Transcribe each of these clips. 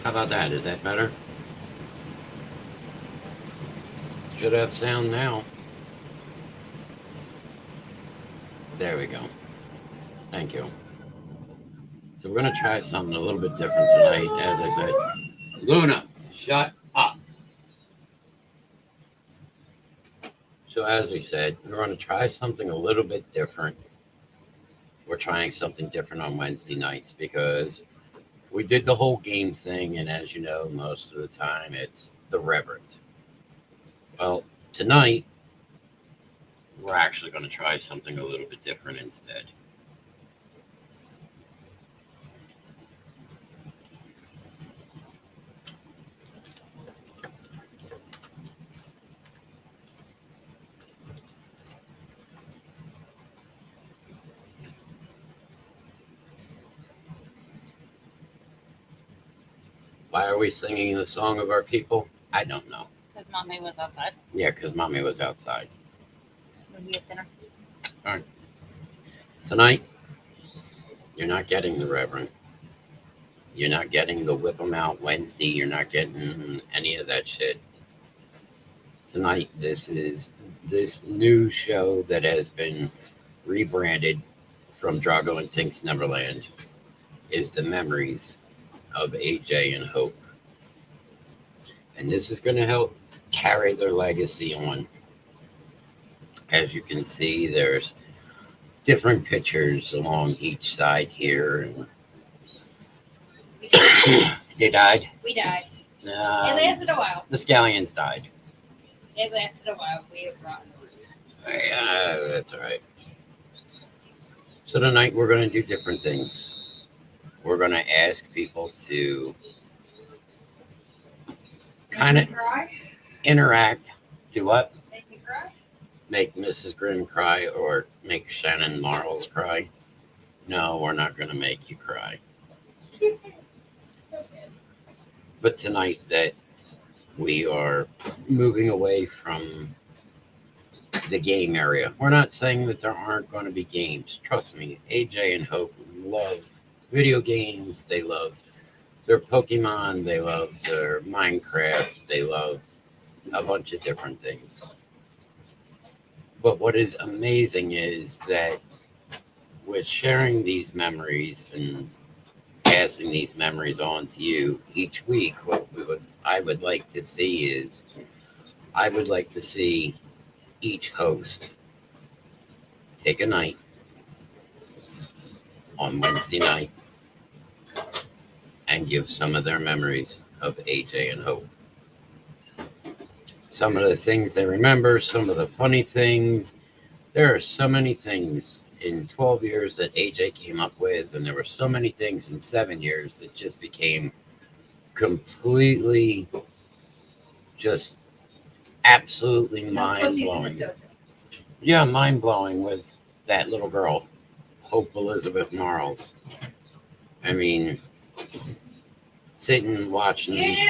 How about that? Is that better? Should have sound now. There we go. Thank you. So we're going to try something a little bit different tonight, as I said. Luna, shut up. So as we said, we're going to try something a little bit different. We're trying something different on Wednesday nights because we did the whole game thing, and as you know, most of the time it's the Reverend. Well, tonight we're actually going to try something a little bit different instead. Why are we singing the song of our people? I don't know. Because mommy was outside. Yeah, because mommy was outside. When we get dinner. All right. Tonight, you're not getting the Reverend. You're not getting the Whip 'em Out Wednesday. You're not getting any of that shit. Tonight, this is this new show that has been rebranded from Drago and Tink's Neverland is the memories of AJ and Hope. And this is going to help carry their legacy on. As you can see, there's different pictures along each side here. They died? We died. It lasted a while. The scallions died. It lasted a while. We have rotten roots. Yeah, that's all right. So tonight we're going to do different things. We're going to ask people to kind of interact. Do what? Make me cry? Make Mrs. Grimm cry or make Shannon Marles cry? No, we're not going to make you cry. But tonight that we are moving away from the game area. We're not saying that there aren't going to be games. Trust me, AJ and Hope love video games. They love their Pokemon. They love their Minecraft. They love a bunch of different things. But what is amazing is that with sharing these memories and passing these memories on to you each week, I would like to see is I would like to see each host take a night on Wednesday night and give some of their memories of AJ and Hope. Some of the things they remember, some of the funny things. There are so many things in 12 years that AJ came up with, and there were so many things in 7 years that just became completely just absolutely mind-blowing. Yeah, mind-blowing with that little girl, Hope Elizabeth Marles. I mean, sitting watching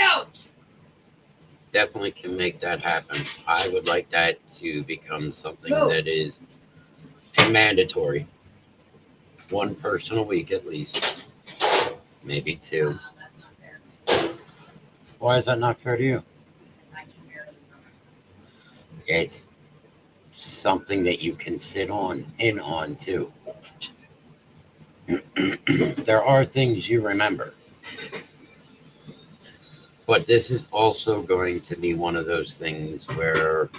definitely can make that happen. I would like that to become something that is mandatory. One person a week at least. Maybe two. That's not fair. Why is that not fair to you? Because I can barely remember. It's something that you can sit in on too. There are things you remember. But this is also going to be one of those things where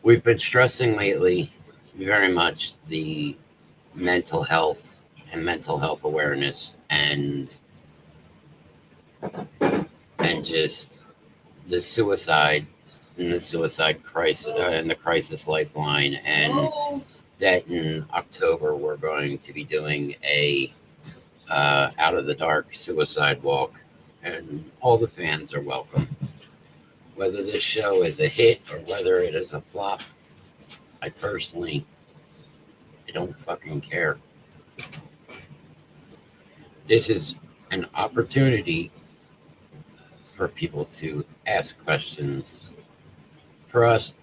we've been stressing lately very much the mental health and mental health awareness and just the suicide and the suicide crisis and the crisis lifeline, and that in October we're going to be doing a out of the dark suicide walk, and all the fans are welcome. Whether this show is a hit or whether it is a flop, I don't fucking care. This is an opportunity for people to ask questions, for us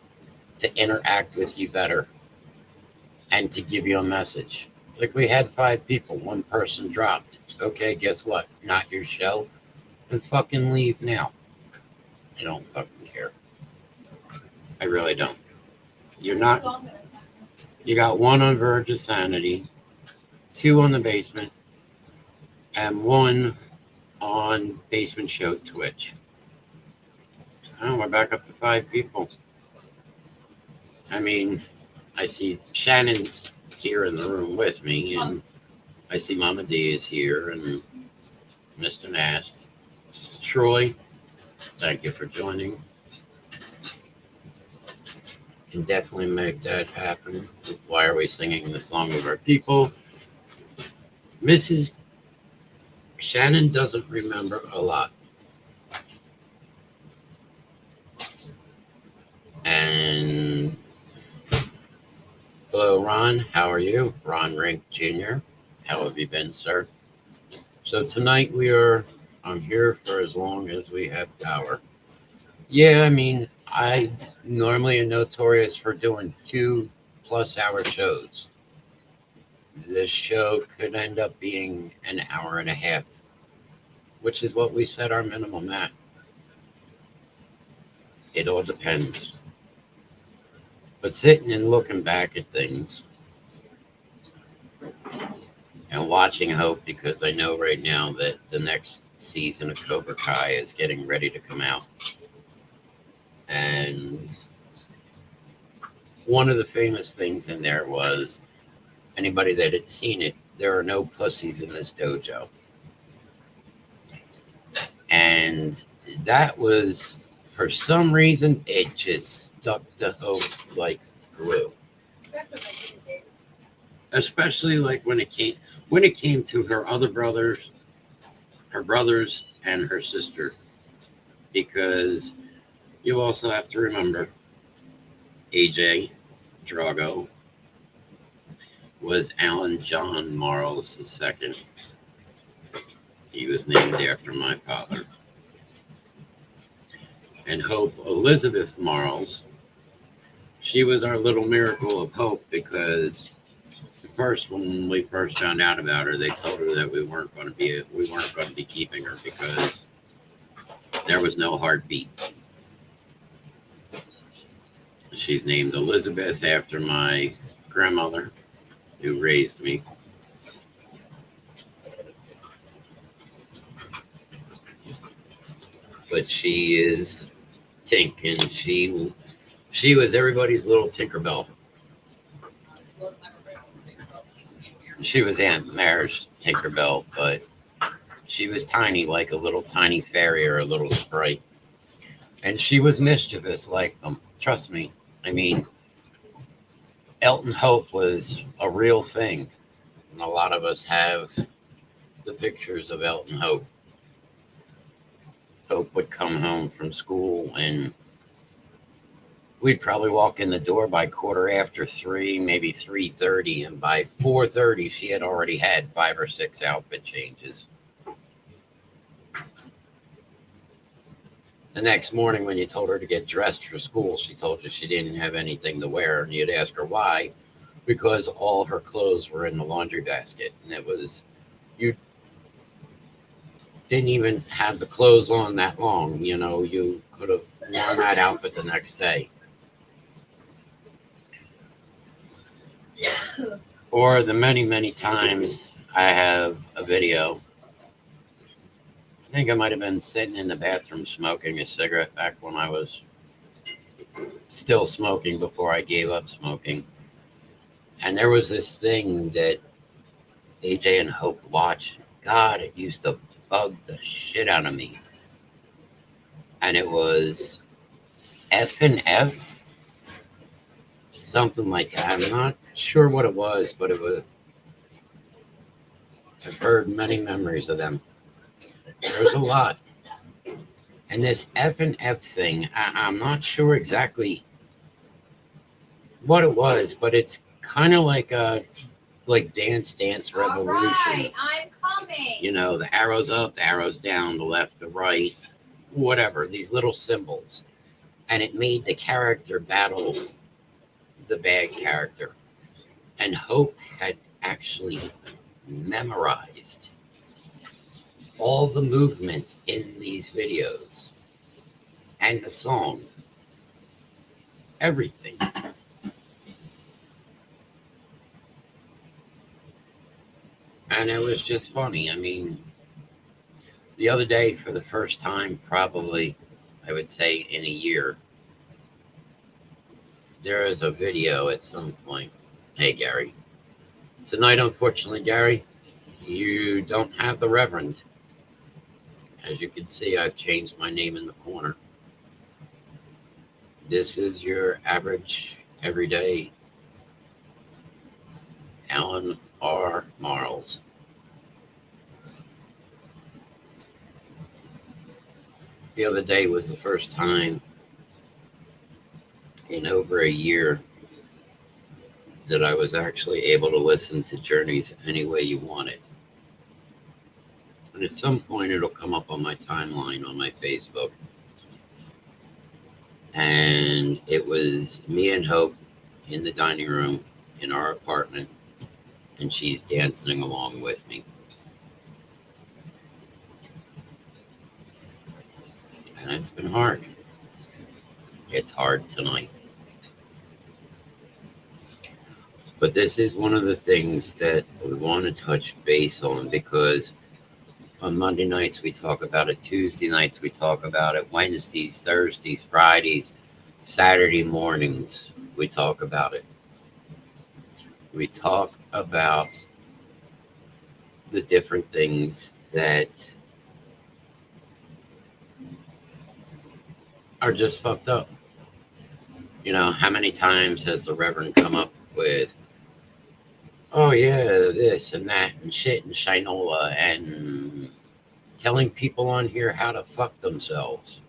to interact with you better, and to give you a message. Like we had 5 people, one person dropped. Okay, guess what? Not your show. And fucking leave now. I don't fucking care. I really don't. You're not. You got one on Verge of Sanity, 2 on the basement, and 1 on Basement Show Twitch. Oh, we're back up to 5 people. I mean, I see Shannon's here in the room with me, and I see Mama D is here, and Mr. Knast. Troy, thank you for joining. Can definitely make that happen. Why are we singing the song of our people? Mrs. Shannon doesn't remember a lot. And hello, Ron. How are you? Ron Rink Jr. How have you been, sir? So tonight I'm here for as long as we have power. Yeah, I mean, I normally am notorious for doing 2+ hour shows. This show could end up being an hour and a half, which is what we set our minimum at. It all depends. But sitting and looking back at things and watching Hope, because I know right now that the next season of Cobra Kai is getting ready to come out. And one of the famous things in there was, anybody that had seen it, there are no pussies in this dojo. And that was, for some reason, it just stuck to Hope like glue. Especially like when it came to her other brothers, and her sister. Because you also have to remember, AJ Drago was Alan John Marles II. He was named after my father. And Hope Elizabeth Marles, she was our little miracle of hope, because when we first found out about her, they told her that we weren't going to be keeping her because there was no heartbeat. She's named Elizabeth after my grandmother who raised me. But she is Tink, and she was everybody's little Tinkerbell. She was Aunt Mare's Tinkerbell, but she was tiny, like a little tiny fairy or a little sprite. And she was mischievous like them. Trust me. I mean, Elton Hope was a real thing. And a lot of us have the pictures of Elton Hope. Hope would come home from school, and we'd probably walk in the door by 3:15, maybe 3:30, and by 4:30 she had already had 5 or 6 outfit changes. The next morning when you told her to get dressed for school, she told you she didn't have anything to wear, and you'd ask her why, because all her clothes were in the laundry basket, and it was, you didn't even have the clothes on that long. You know, you could have worn that outfit the next day. Or the many, many times I have a video. I think I might have been sitting in the bathroom smoking a cigarette back when I was still smoking before I gave up smoking. And there was this thing that AJ and Hope watched. God, it used to bug the shit out of me. And it was F and F, something like that. I'm not sure what it was, but it was. I've heard many memories of them. There's a lot. And this F and F thing, I'm not sure exactly what it was, but it's kind of like a Dance Revolution. All right, I'm coming. You know, the arrows up, the arrows down, the left, the right, whatever, these little symbols. And it made the character battle the bad character. And Hope had actually memorized all the movements in these videos and the song, everything. And it was just funny. I mean, the other day, for the first time, probably, I would say in a year, there is a video at some point. Hey, Gary. Tonight, unfortunately, Gary, you don't have the Reverend. As you can see, I've changed my name in the corner. This is your average, everyday Alan R. Marles. The other day was the first time in over a year that I was actually able to listen to Journeys any way you want it. And at some point, it'll come up on my timeline on my Facebook. And it was me and Hope in the dining room in our apartment, and she's dancing along with me. And it's been hard. It's hard tonight. But this is one of the things that we want to touch base on, because on Monday nights we talk about it, Tuesday nights we talk about it, Wednesdays, Thursdays, Fridays, Saturday mornings we talk about it. We talk about the different things that are just fucked up. You know, how many times has the Reverend come up with, oh yeah, this and that and shit and shinola, and telling people on here how to fuck themselves?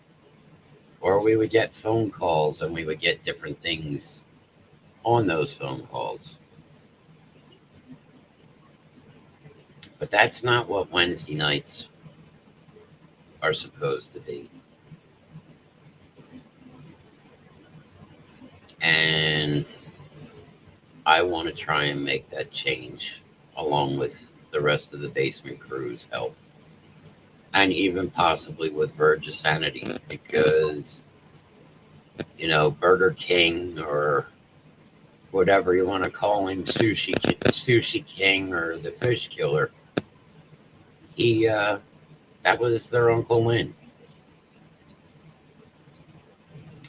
Or we would get phone calls and we would get different things on those phone calls. But that's not what Wednesday nights are supposed to be. And I want to try and make that change, along with the rest of the basement crew's help. And even possibly with Verge of Sanity, because, you know, Burger King, or whatever you want to call him, Sushi King, or the Fish Killer, that was their Uncle Lynn.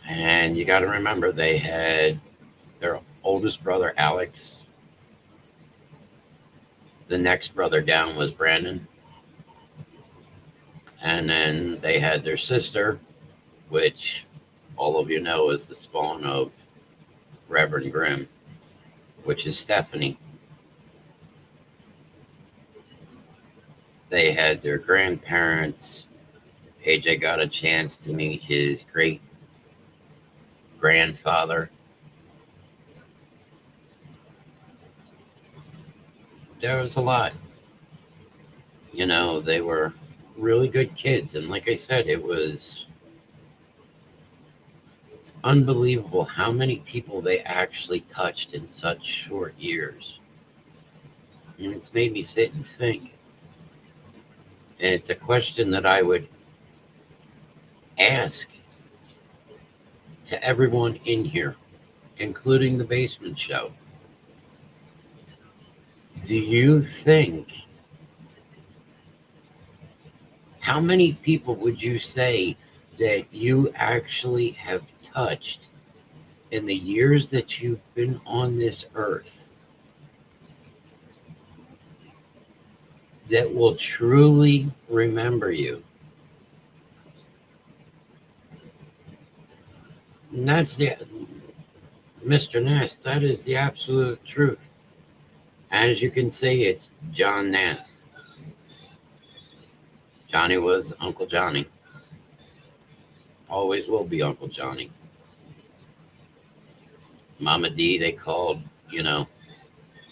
And you got to remember, they had their oldest brother, Alex. The next brother down was Brandon. And then they had their sister, which all of you know is the spawn of Reverend Grimm, which is Stephanie. They had their grandparents. AJ got a chance to meet his great grandfather. There was a lot. You know, they were really good kids. And like I said, it's unbelievable how many people they actually touched in such short years. And it's made me sit and think. And it's a question that I would ask to everyone in here, including the Basement Show. Do you think, how many people would you say that you actually have touched in the years that you've been on this earth that will truly remember you? And that's Mr. Knast, that is the absolute truth. As you can see, it's John Knast. Johnny was Uncle Johnny. Always will be Uncle Johnny. Mama D, they called, you know,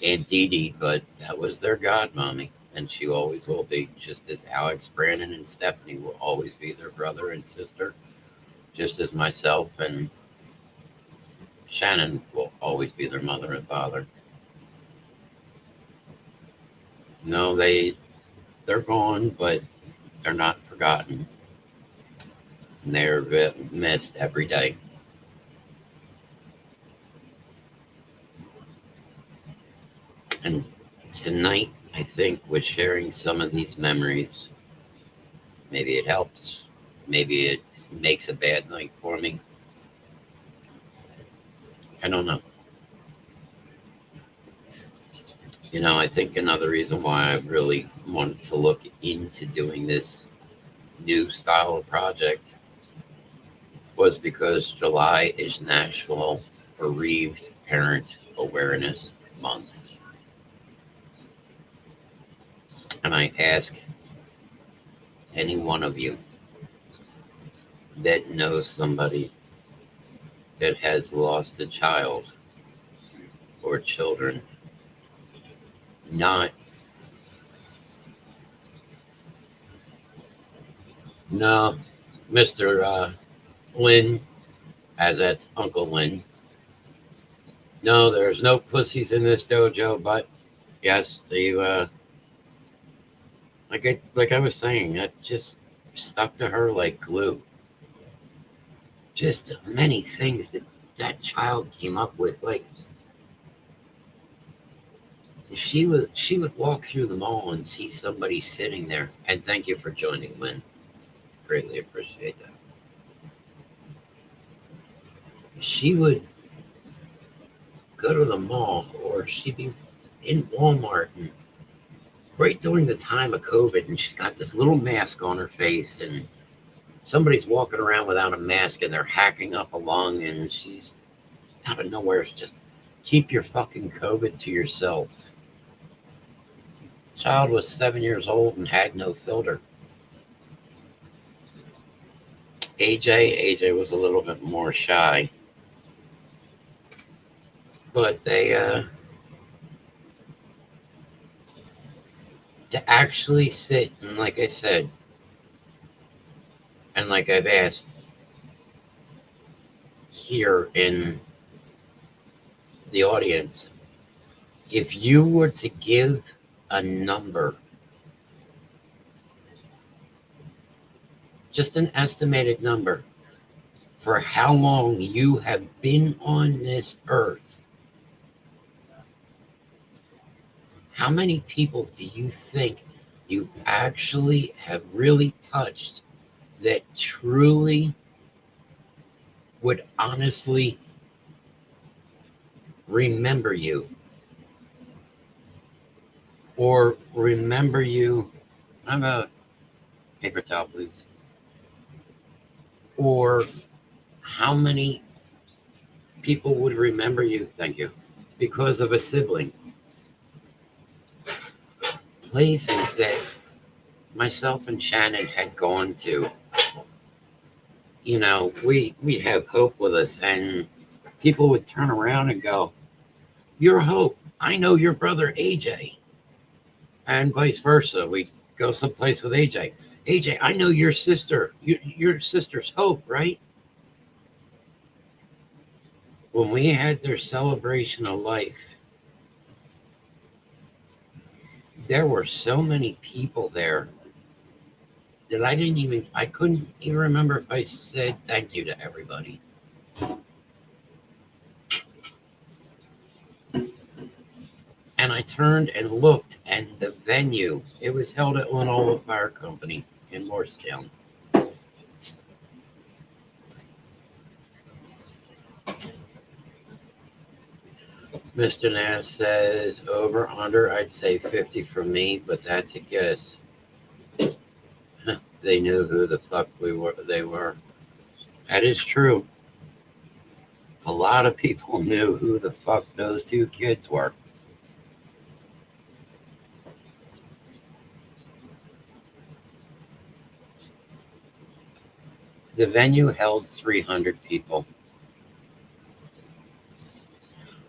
Aunt Dee Dee, but that was their godmommy. And she always will be, just as Alex, Brandon, and Stephanie will always be their brother and sister, just as myself and Shannon will always be their mother and father. No, they're gone, but they're not forgotten. And they're missed every day. And tonight, I think, with sharing some of these memories, maybe it helps. Maybe it makes a bad night for me. I don't know. I think another reason why I really wanted to look into doing this new style of project was because July is National Bereaved Parent Awareness Month. And I ask any one of you that knows somebody that has lost a child or children, not, no, Mr. Lynn, as that's Uncle Lynn. No, there's no pussies in this dojo, but yes, like I was saying, that just stuck to her like glue. Just many things that child came up with. Like she would walk through the mall and see somebody sitting there. And thank you for joining, Lynn. Greatly appreciate that. She would go to the mall, or she'd be in Walmart, and right during the time of COVID, and she's got this little mask on her face, and somebody's walking around without a mask, and they're hacking up a lung, and she's out of nowhere. It's just keep your fucking COVID to yourself. Child was 7 years old and had no filter. AJ was a little bit more shy, but they to actually sit and, like I said, and like I've asked here in the audience, if you were to give a number, just an estimated number, for how long you have been on this earth, how many people do you think you actually have really touched that truly would honestly remember you? Or remember you, I'm a paper towel, please. Or how many people would remember you, thank you, because of a sibling? Places that myself and Shannon had gone to, we'd have Hope with us, and people would turn around and go, "You're Hope. I know your brother AJ." And vice versa. We'd go someplace with AJ. AJ, I know your sister. Your sister's Hope, right? When we had their celebration of life, there were so many people there that I couldn't even remember if I said thank you to everybody. And I turned and looked, and the venue, it was held at Lenola Fire Company in Morristown. Mr. Knast says over under, I'd say 50 for me, but that's a guess. They knew who the fuck they were. That is true. A lot of people knew who the fuck those two kids were. The venue held 300 people.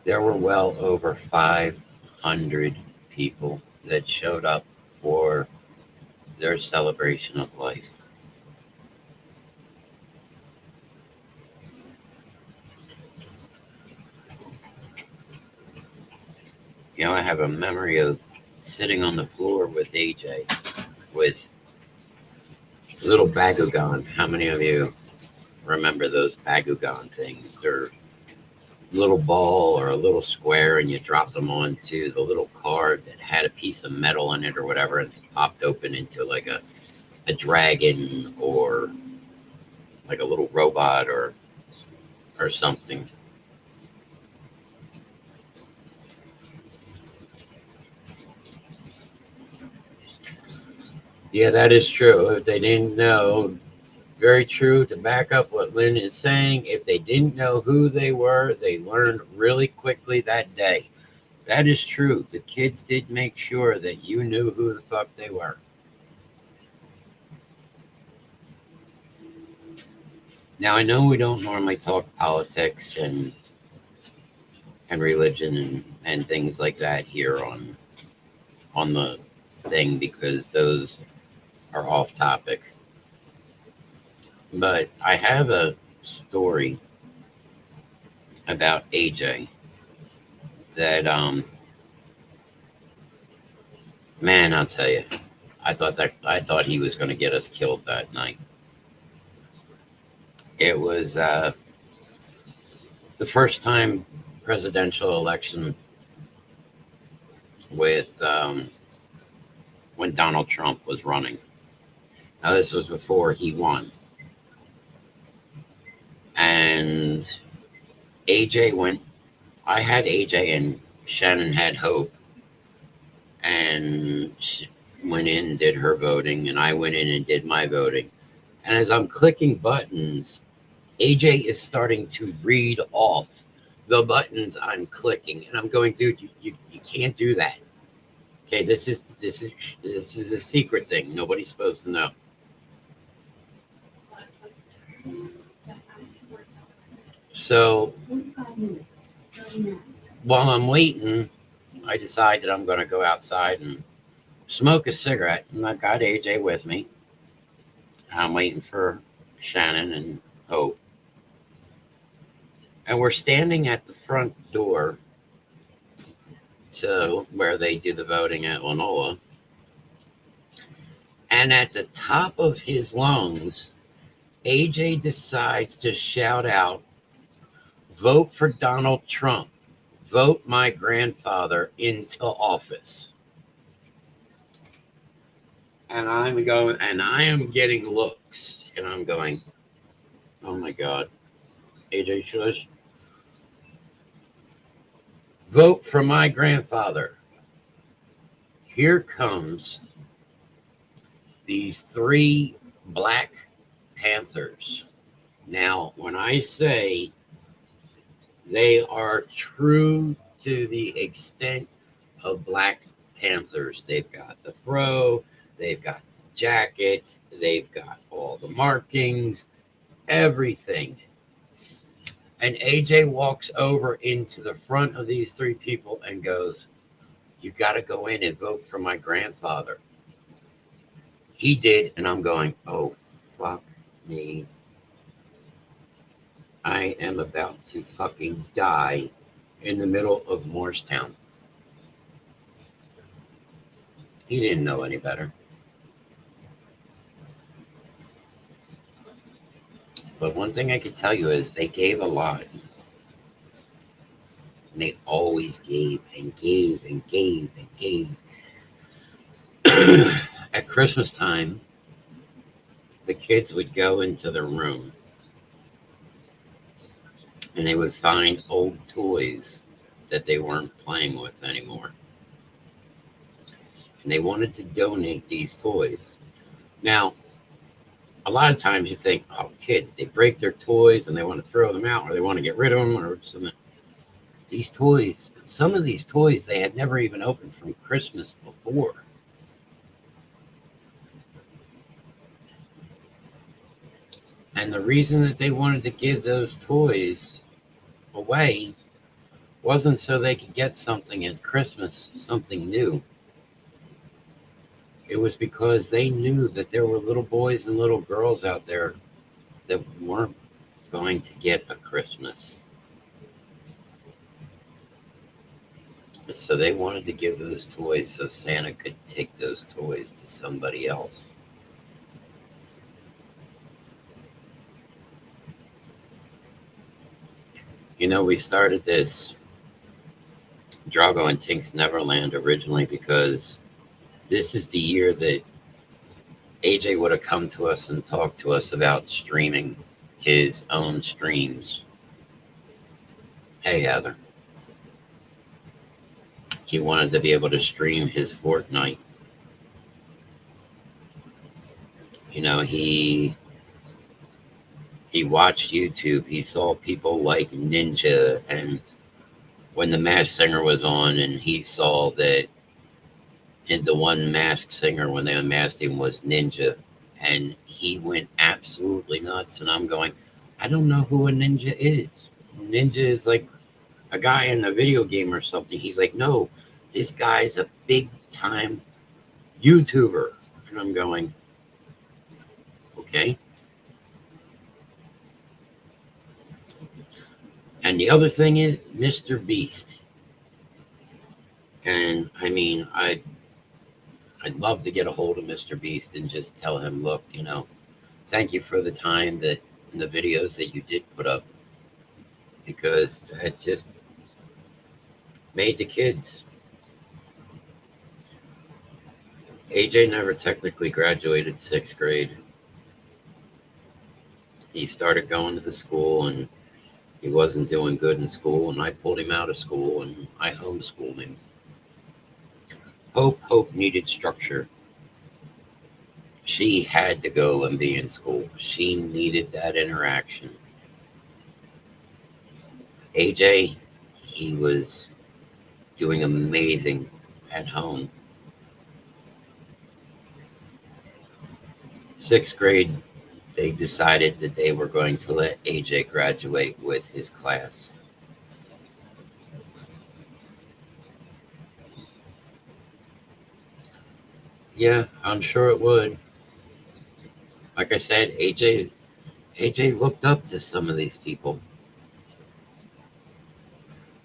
There were well over 500 people that showed up for their celebration of life. I have a memory of sitting on the floor with AJ with little Bakugan. How many of you remember those Bakugan things? They're a little ball or a little square, and you drop them onto the little card that had a piece of metal in it or whatever, and it popped open into like a dragon or like a little robot or something. Yeah, that is true. If they didn't know, very true. To back up what Lynn is saying, if they didn't know who they were, they learned really quickly that day. That is true. The kids did make sure that you knew who the fuck they were. Now, I know we don't normally talk politics and religion and things like that here on the thing because those are off topic. But I have a story about AJ that man, I'll tell you, I thought he was going to get us killed that night. It was the first time presidential election with when Donald Trump was running. Now this was before he won, and AJ went. I had AJ and Shannon had Hope, and she went in and did her voting, and I went in and did my voting. And as I'm clicking buttons, AJ is starting to read off the buttons I'm clicking, and I'm going, dude, you can't do that. Okay, this is a secret thing. Nobody's supposed to know. So while I'm waiting, I decide that I'm going to go outside and smoke a cigarette, and I've got AJ with me. I'm waiting for Shannon and Hope. And we're standing at the front door to where they do the voting at Lanola. And at the top of his lungs, AJ decides to shout out, "Vote for Donald Trump. Vote my grandfather into office." And I'm going, and I am getting looks, and I'm going, oh my God, AJ Shush. Vote for my grandfather. Here comes these 3 Black Panthers. Now, when I say they are true to the extent of Black Panthers, they've got the fro, they've got jackets, they've got all the markings, everything. And AJ walks over into the front of these 3 people and goes, "You got to go in and vote for my grandfather." He did, and I'm going, oh, fuck me. I am about to fucking die in the middle of Morristown. He didn't know any better. But one thing I could tell you is they gave a lot. And they always gave and gave and gave and gave. At Christmas time, the kids would go into their room and they would find old toys that they weren't playing with anymore. And they wanted to donate these toys. Now, a lot of times you think, oh, kids, they break their toys and they want to throw them out or they want to get rid of them or something. These toys, some of these toys they had never even opened from Christmas before. And the reason that they wanted to give those toys away wasn't so they could get something at Christmas, something new. It was because they knew that there were little boys and little girls out there that weren't going to get a Christmas. So they wanted to give those toys so Santa could take those toys to somebody else. You know, we started this Drago and Tink's Neverland originally because this is the year that AJ would have come to us and talked to us about streaming his own streams. Hey, Heather. He wanted to be able to stream his Fortnite. You know, he watched YouTube. He saw people like Ninja, and when the Masked Singer was on, and he saw that in the one Masked Singer when they unmasked him was Ninja, and he went absolutely nuts. And I'm going, I don't know who a Ninja is. Ninja is like a guy in a video game or something. He's like, no, this guy's a big time YouTuber. And I'm going, okay. And the other thing is Mr. Beast. And I mean, I'd love to get a hold of Mr. Beast and just tell him, look, you know, thank you for the time that in the videos that you did put up, because it just made the kids. AJ never technically graduated 6th grade. He started going to the school and he wasn't doing good in school, and I pulled him out of school and I homeschooled him. Hope needed structure. She had to go and be in school. She needed that interaction. AJ, he was doing amazing at home. 6th grade, they decided that they were going to let AJ graduate with his class. Yeah, I'm sure it would. Like I said, AJ looked up to some of these people.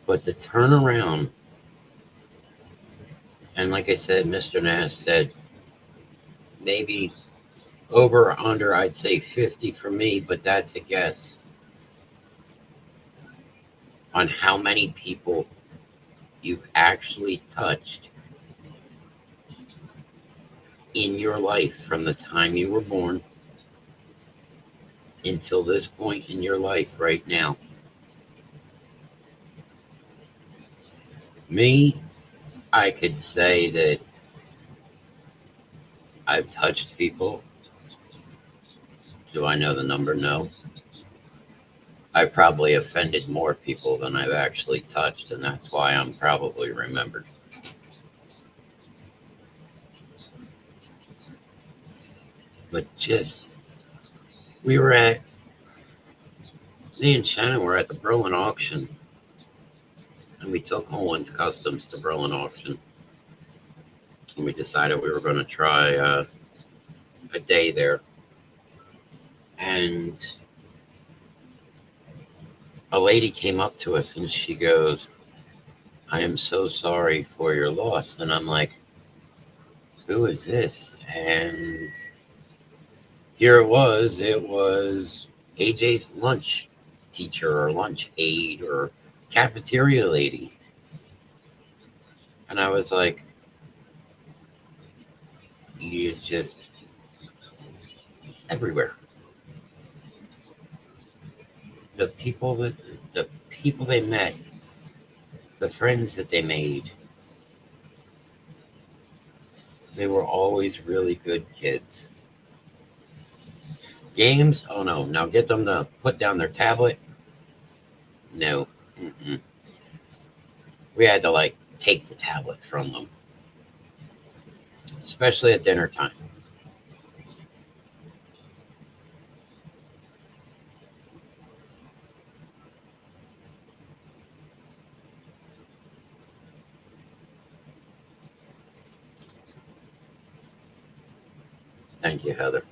But to turn around, and like I said, Mr. Knast said maybe over or under, I'd say 50 for me, but that's a guess on how many people you've actually touched in your life from the time you were born until this point in your life right now. Me, I could say that I've touched people. Do I know the number? No. I probably offended more people than I've actually touched, and that's why I'm probably remembered. But just, we were at, me and Shannon were at the Berlin auction, and we took Holland's Customs to Berlin auction, and we decided we were going to try a day there. And a lady came up to us and she goes, I am so sorry for your loss. And I'm like, who is this? And here it was AJ's lunch teacher or lunch aide or cafeteria lady. And I was like, you just everywhere. The people they met, the friends that they made, they were always really good kids. Games? Oh no. Now get them to put down their tablet? No. Mm-mm. We had to take the tablet from them, especially at dinner time. Thank you, Heather.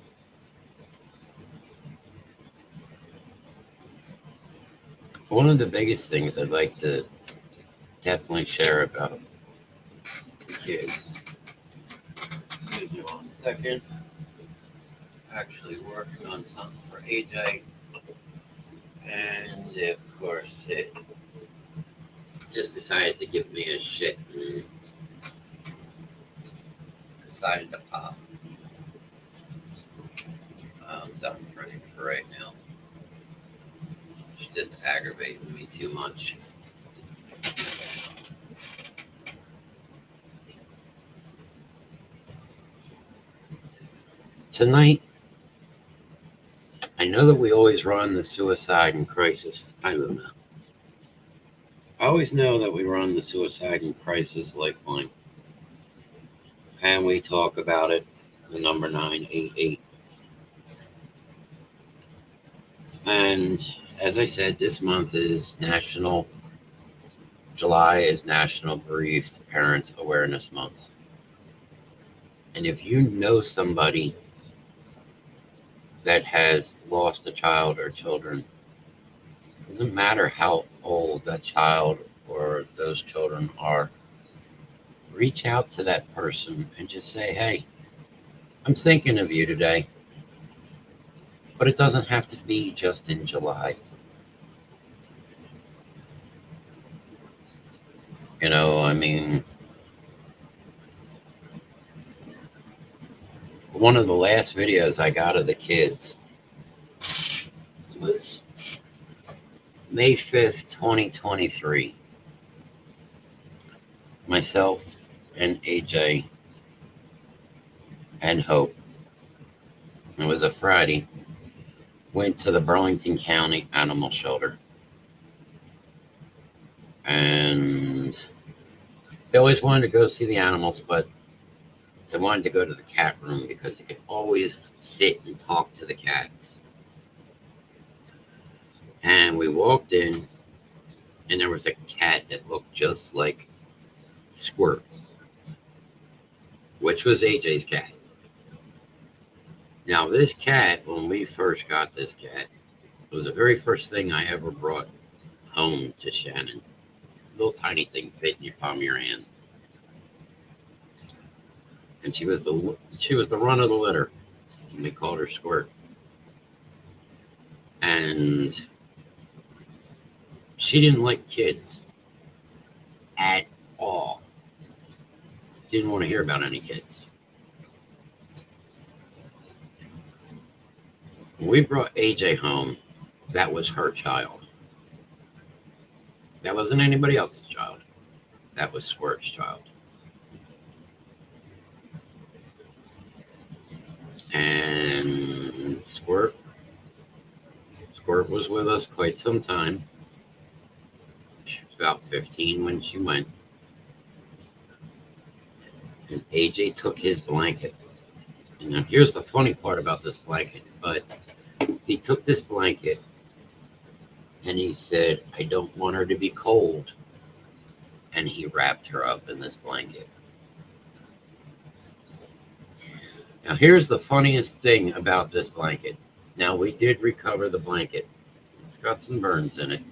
One of the biggest things I'd like to definitely share about the kids. Excuse me 1 second. Actually working on something for AJ. And of course, it just decided to give me a shit and decided to pop. I'm done praying for right now. It's just aggravating me too much. Tonight, I know that we always run the suicide and crisis. I don't know. I always know that we run the suicide and crisis lifeline. And we talk about it, the number 988. And as I said, this month is July is National Bereaved Parents Awareness Month. And if you know somebody that has lost a child or children, it doesn't matter how old that child or those children are, reach out to that person and just say, hey, I'm thinking of you today. But it doesn't have to be just in July. You know, I mean, one of the last videos I got of the kids was May 5th, 2023. Myself and AJ and Hope, it was a Friday, went to the Burlington County Animal Shelter. And they always wanted to go see the animals, but they wanted to go to the cat room because they could always sit and talk to the cats. And we walked in, and there was a cat that looked just like Squirt, which was AJ's cat. Now, this cat, when we first got this cat, it was the very first thing I ever brought home to Shannon. Little tiny thing fit in your palm of your hand. And she was the run of the litter. And we called her Squirt. And she didn't like kids at all. Didn't want to hear about any kids. When we brought AJ home, that was her child. That wasn't anybody else's child. That was Squirt's child. And Squirt was with us quite some time. She was about 15 when she went. And AJ took his blanket. And now here's the funny part about this blanket. But he took this blanket and he said, I don't want her to be cold. And he wrapped her up in this blanket. Now, here's the funniest thing about this blanket. Now, we did recover the blanket. It's got some burns in it.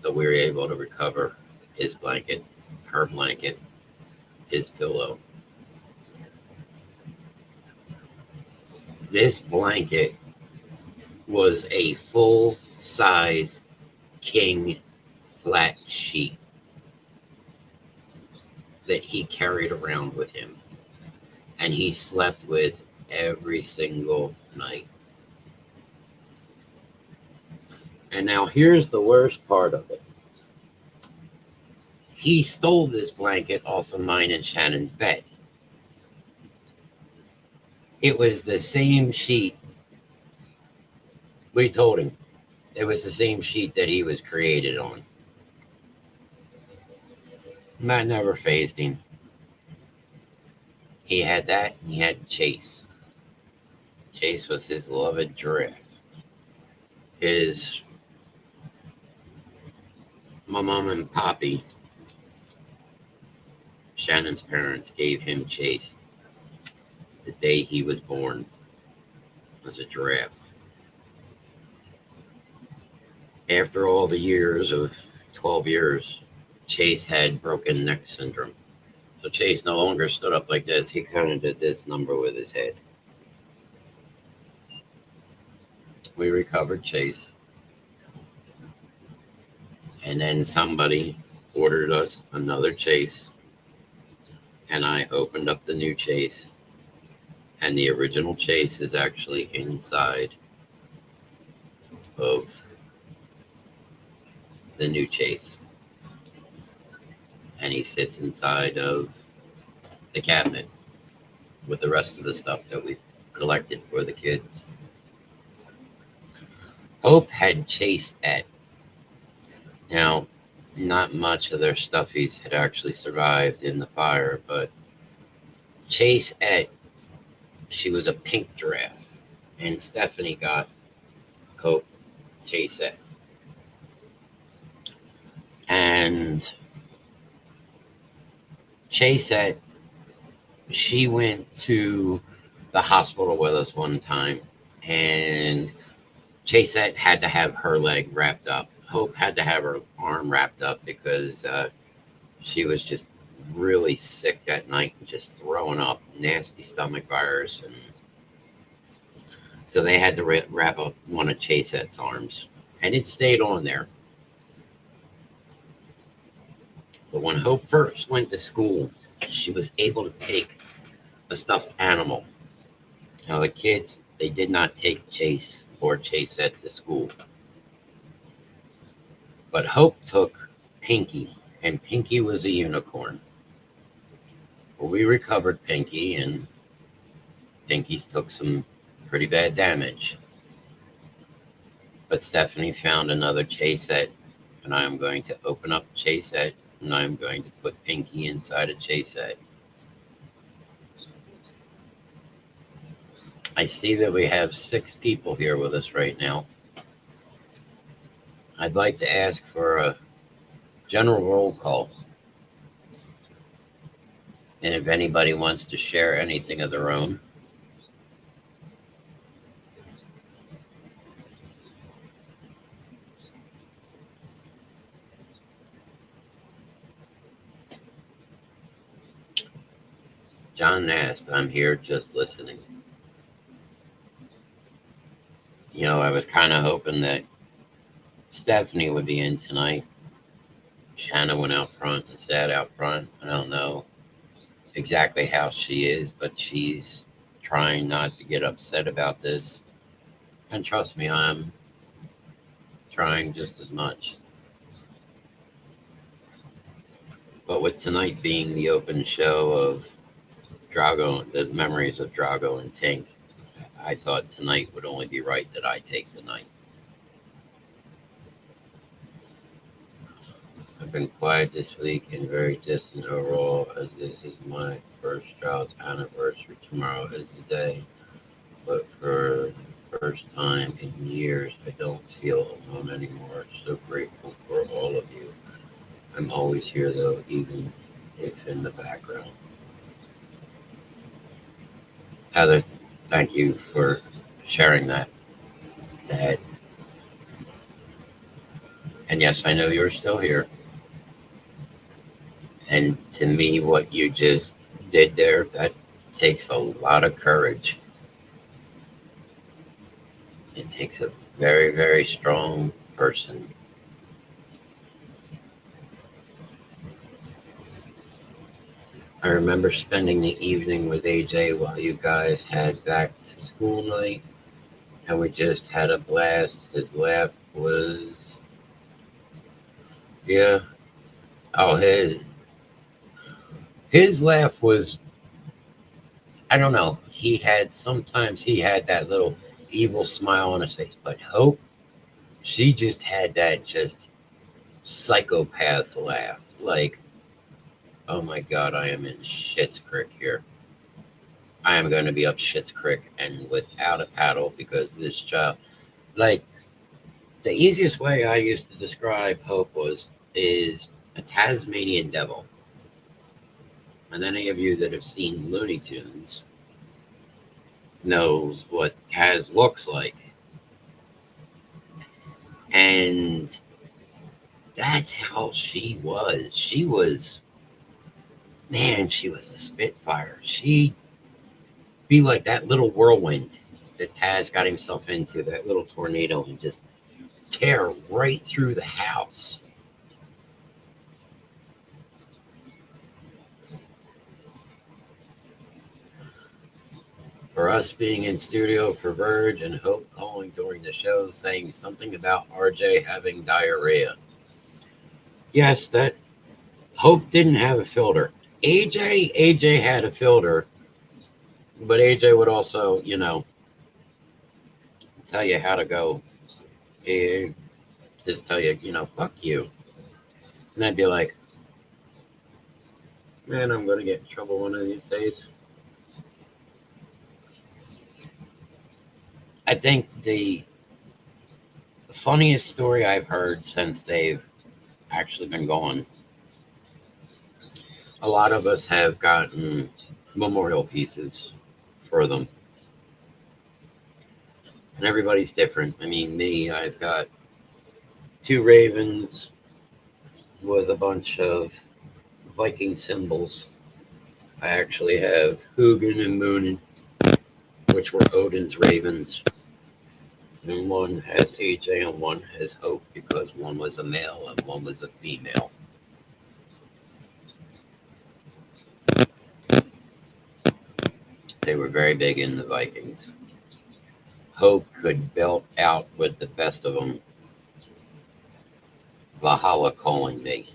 But we were able to recover his blanket, her blanket, his pillow. This blanket was a full-size king flat sheet that he carried around with him. And he slept with every single night. And now here's the worst part of it. He stole this blanket off of mine and Shannon's bed. It was the same sheet. We told him it was the same sheet that he was created on. That never fazed him. He had that, and he had Chase. Chase was his beloved giraffe. My mom and Poppy, Shannon's parents, gave him Chase the day he was born as a giraffe. After all the years of 12 years Chase had broken neck syndrome. So Chase no longer stood up like this. He kind of did this number with his head. We recovered Chase. And then somebody ordered us another Chase. And I opened up the new Chase. And the original Chase is actually inside of the new Chase. And he sits inside of the cabinet with the rest of the stuff that we've collected for the kids. Hope had Chase at. Now, not much of their stuffies had actually survived in the fire, but Chase at, she was a pink giraffe, and Stephanie got Hope Chase at. And Chase at, she went to the hospital with us one time, and Chase had to have her leg wrapped up. Hope had to have her arm wrapped up because she was just really sick that night and just throwing up nasty stomach virus. And so they had to wrap up one of Chasette's arms, and it stayed on there. But when Hope first went to school, she was able to take a stuffed animal. Now the kids, they did not take Chase or Chasette to school. But Hope took Pinky, and Pinky was a unicorn. Well, we recovered Pinky, and Pinky's took some pretty bad damage. But Stephanie found another Chasette, and I'm going to open up Chasette, and I'm going to put Pinky inside a Chasette. I see that we have 6 people here with us right now. I'd like to ask for a general roll call. And if anybody wants to share anything of their own. John Knast, I'm here just listening. You know, I was kind of hoping that Stephanie would be in tonight. Shanna went out front and sat out front. I don't know exactly how she is, but she's trying not to get upset about this. And trust me, I'm trying just as much. But with tonight being the open show of Drago, the memories of Drago and Tink, I thought tonight would only be right that I take the night. I've been quiet this week and very distant overall, as this is my first child's anniversary. Tomorrow is the day, but for the first time in years, I don't feel alone anymore. So grateful for all of you. I'm always here, though, even if in the background. Heather, thank you for sharing that. And yes, I know you're still here. And to me, what you just did there, that takes a lot of courage. It takes a very, very strong person. I remember spending the evening with AJ while you guys had back to school night, and we just had a blast. His laugh was, yeah. Oh, his laugh was, I don't know. Sometimes he had that little evil smile on his face, but Hope, she just had that just psychopath laugh. Like, oh my God, I am in Schitt's Creek here. I am going to be up Schitt's Creek and without a paddle because this child, like, the easiest way I used to describe Hope is a Tasmanian devil. And any of you that have seen Looney Tunes knows what Taz looks like. And That's how she was. She was, man, she was a spitfire. She'd be like that little whirlwind that Taz got himself into, that little tornado, and just tear right through the house. For us being in studio for Verge and Hope calling during the show saying something about RJ having diarrhea. Yes, that Hope didn't have a filter. AJ had a filter, but AJ would also, tell you how to go. He'd just tell you, fuck you. And I'd be like, man, I'm going to get in trouble one of these days. I think the funniest story I've heard since they've actually been gone, a lot of us have gotten memorial pieces for them. And everybody's different. I mean, me, I've got 2 ravens with a bunch of Viking symbols. I actually have Hugin and Moonin, which were Odin's ravens. And one has AJ and one has Hope because one was a male and one was a female. They were very big in the Vikings. Hope could belt out with the best of them, Valhalla calling me.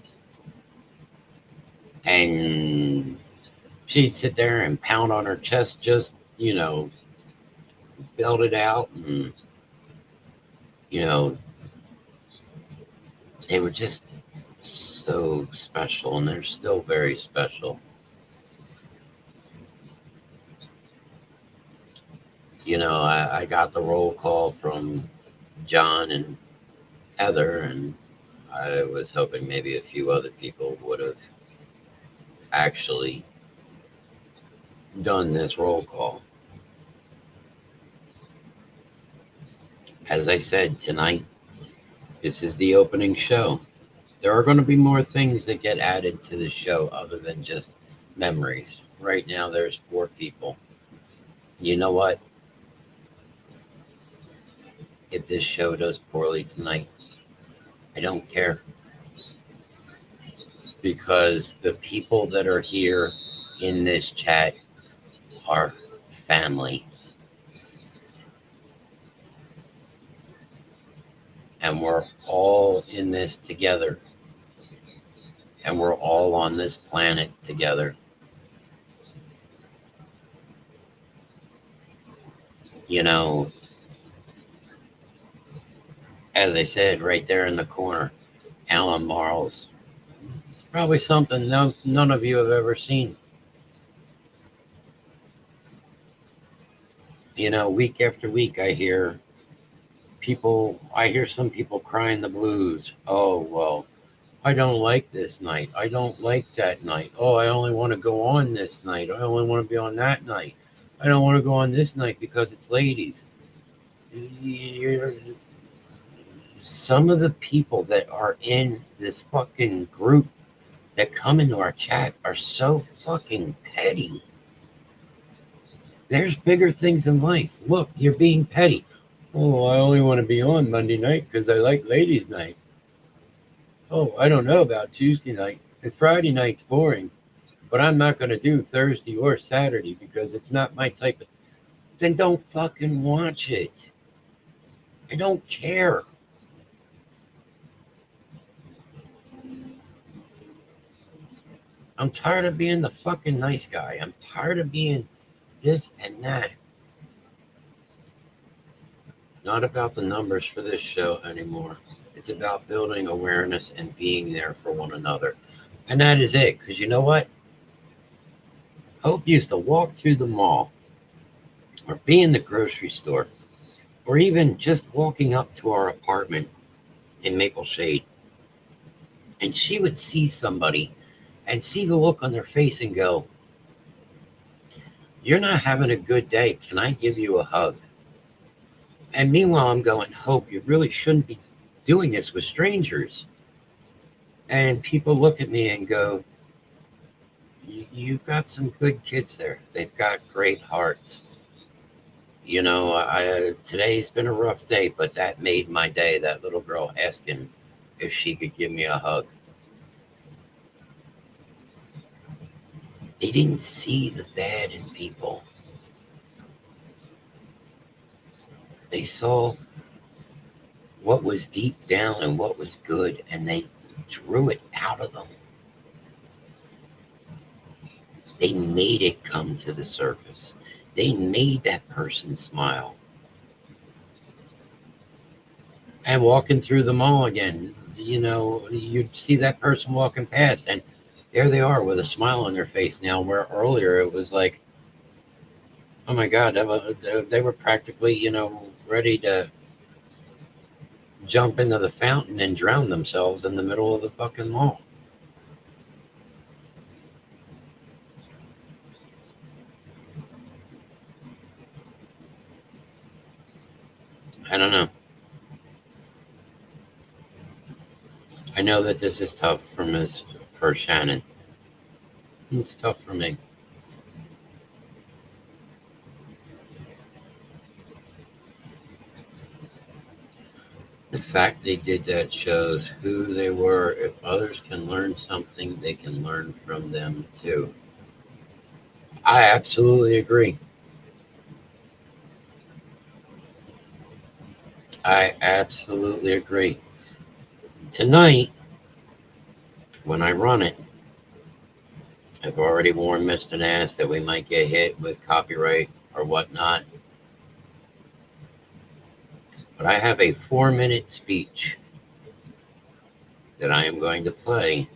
And she'd sit there and pound on her chest, just, belt it out. And, they were just so special, and they're still very special. I got the roll call from John and Heather, and I was hoping maybe a few other people would have actually done this roll call. As I said, tonight, this is the opening show. There are going to be more things that get added to the show other than just memories. Right now, there's 4 people. You know what? If this show does poorly tonight, I don't care. Because the people that are here in this chat are family. And we're all in this together. And we're all on this planet together. As I said, right there in the corner, Alan Marles. It's probably something none of you have ever seen. Week after week, I hear some people crying the blues. Oh, well, I don't like this night. I don't like that night. Oh, I only want to go on this night. I only want to be on that night. I don't want to go on this night because it's ladies. Some of the people that are in this fucking group that come into our chat are so fucking petty. There's bigger things in life. Look, you're being petty. Oh, I only want to be on Monday night because I like ladies' night. Oh, I don't know about Tuesday night. And Friday night's boring. But I'm not going to do Thursday or Saturday because it's not my type of... Then don't fucking watch it. I don't care. I'm tired of being the fucking nice guy. I'm tired of being this and that. Not about the numbers for this show anymore. It's about building awareness and being there for one another. And that is it. Because you know what? Hope used to walk through the mall or be in the grocery store or even just walking up to our apartment in Maple Shade. And she would see somebody and see the look on their face and go, "You're not having a good day. Can I give you a hug?" And meanwhile, I'm going, "Hope, you really shouldn't be doing this with strangers. And people look at me and go, You've got some good kids there. They've got great hearts. Today's been a rough day, but that made my day. That little girl asking if she could give me a hug. They didn't see the bad in people. They saw what was deep down and what was good, and they drew it out of them. They made it come to the surface. They made that person smile. And walking through the mall again, you'd see that person walking past, and there they are with a smile on their face now, where earlier it was like, oh my God, they were practically, ready to jump into the fountain and drown themselves in the middle of the fucking mall. I don't know. I know that this is tough for Shannon. It's tough for me. The fact they did that shows who they were. If others can learn something, they can learn from them too. I absolutely agree. I absolutely agree. Tonight, when I run it, I've already warned Mr. Knast that we might get hit with copyright or whatnot. But I have a 4-minute speech that I am going to play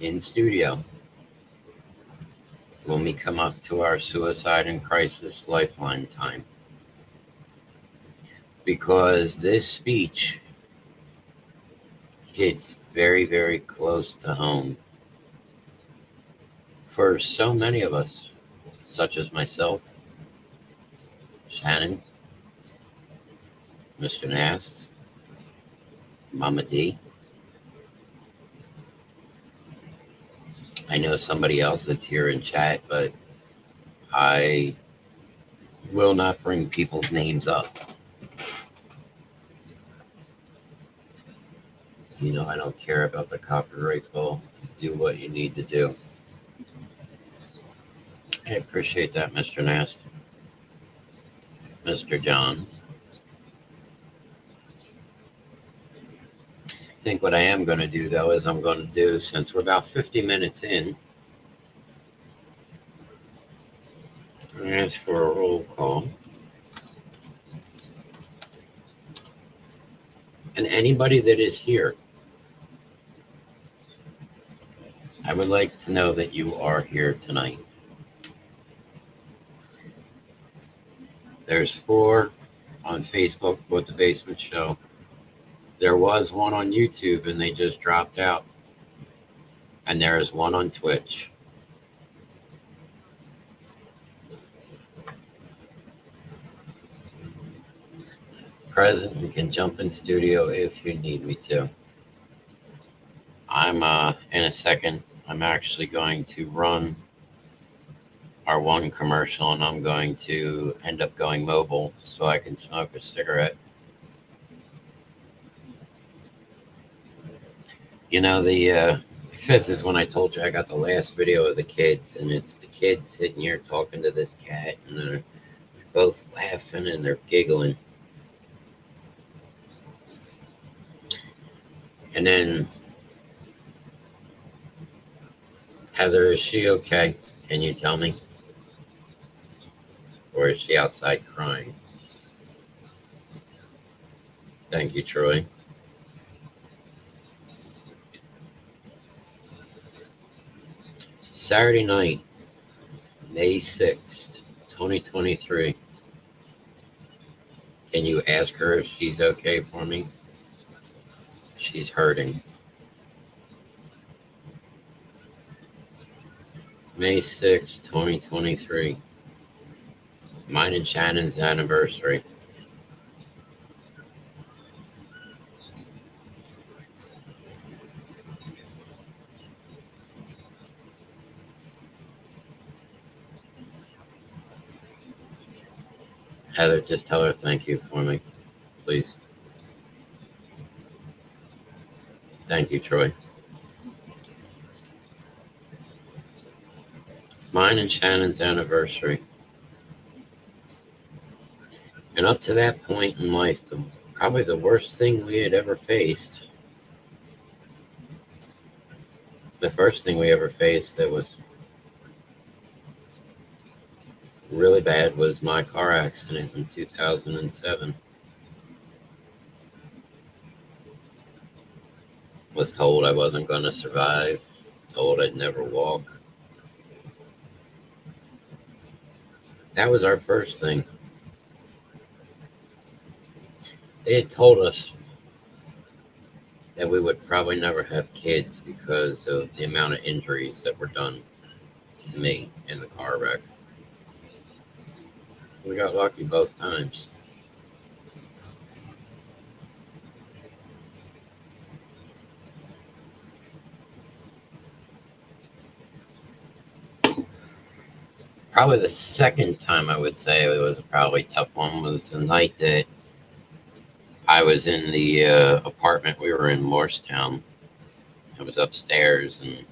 in studio when we come up to our suicide and crisis lifeline time. Because this speech hits very, very close to home for so many of us, such as myself, Shannon, Mr. Knast, Mama D. I know somebody else that's here in chat, but I will not bring people's names up. I don't care about the copyright bill. Do what you need to do. I appreciate that, Mr. Knast. Mr. John. I think what I am going to do, though, is I'm going to do, since we're about 50 minutes in, ask for a roll call. And anybody that is here, I would like to know that you are here tonight. There's 4 on Facebook with the Basement Show. There was 1 on YouTube and they just dropped out. And there is 1 on Twitch. Present, you can jump in studio if you need me to. I'm in a second, I'm actually going to run our 1 commercial, and I'm going to end up going mobile so I can smoke a cigarette. The 5th is when I told you I got the last video of the kids, and it's the kids sitting here talking to this cat, and they're both laughing and they're giggling. And then, Heather, is she okay? Can you tell me? Or is she outside crying? Thank you, Troy. Saturday night, May 6th, 2023. Can you ask her if she's okay for me? She's hurting. May 6th, 2023. Mine and Shannon's anniversary. Heather, just tell her thank you for me, please. Thank you, Troy. Mine and Shannon's anniversary. And up to that point in life, probably the worst thing we had ever faced, the first thing we ever faced that was really bad was my car accident in 2007. Was told I wasn't going to survive, told I'd never walk. That was our first thing. They had told us that we would probably never have kids because of the amount of injuries that were done to me in the car wreck. We got lucky both times. Probably the second time I would say it was probably a tough one was the night that I was in the apartment. We were in Morristown. I was upstairs and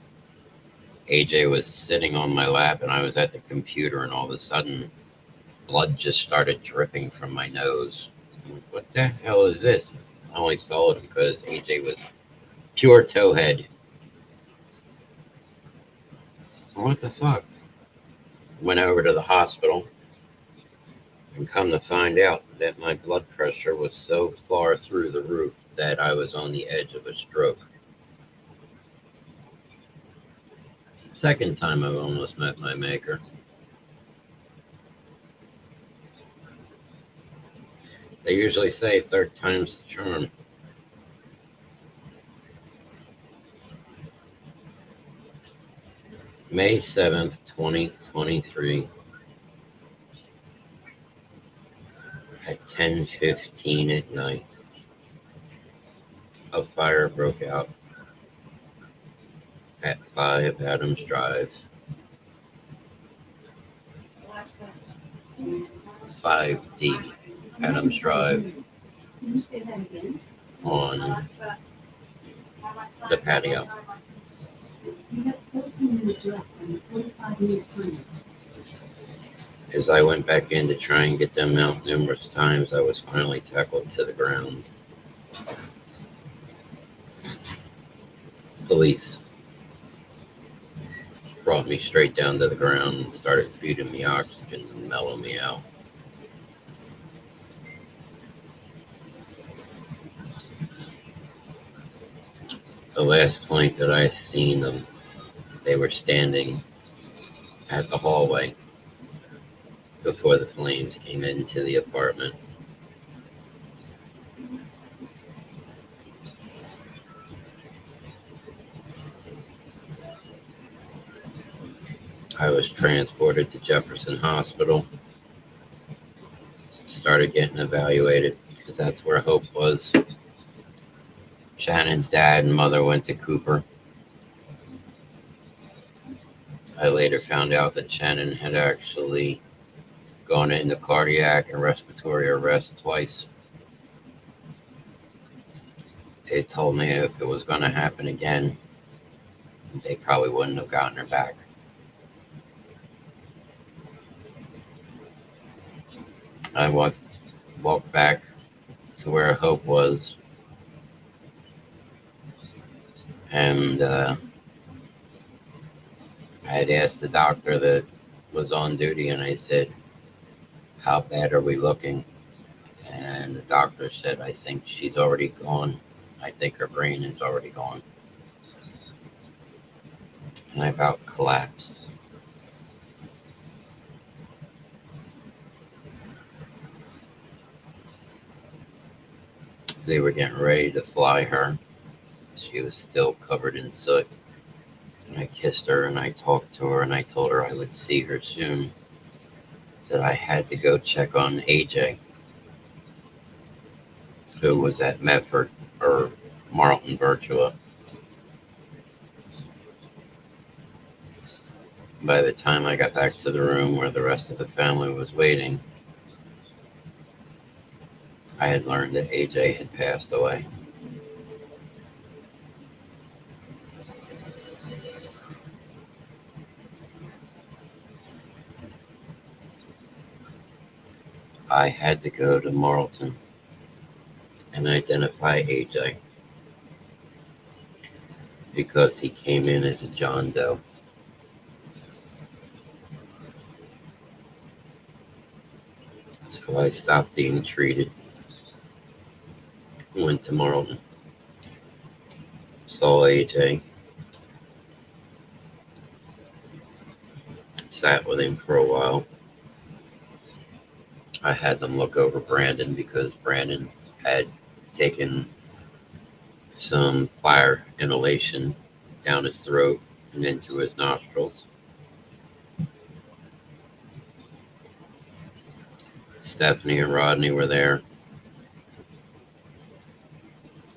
AJ was sitting on my lap and I was at the computer and all of a sudden blood just started dripping from my nose. What the hell is this? I only saw it because AJ was pure towhead. What the fuck? Went over to the hospital and come to find out that my blood pressure was so far through the roof that I was on the edge of a stroke. Second time I've almost met my maker. They usually say third time's the charm. May 7th, 2023 at 10:15 at night, a fire broke out at 5 Adams Drive. 5D Adams Drive on the patio. As I went back in to try and get them out numerous times, I was finally tackled to the ground. Police brought me straight down to the ground and started feeding me oxygen and mellowing me out. The last point that I seen them, they were standing at the hallway before the flames came into the apartment. I was transported to Jefferson Hospital, started getting evaluated because that's where Hope was. Shannon's dad and mother went to Cooper. I later found out that Shannon had actually gone into cardiac and respiratory arrest twice. They told me if it was going to happen again, they probably wouldn't have gotten her back. I walked back to where Hope was, and I had asked the doctor that was on duty, and I said, "How bad are we looking?" And the doctor said, "I think she's already gone. I think her brain is already gone." And I about collapsed. They were getting ready to fly her. She was still covered in soot. And I kissed her and I talked to her and I told her I would see her soon. That I had to go check on AJ, who was at Medford or Marlton Virtua. By the time I got back to the room where the rest of the family was waiting, I had learned that AJ had passed away. I had to go to Marlton and identify AJ because he came in as a John Doe. So I stopped being treated, went to Marlton, saw AJ, sat with him for a while. I had them look over Brandon because Brandon had taken some fire inhalation down his throat and into his nostrils. Stephanie and Rodney were there.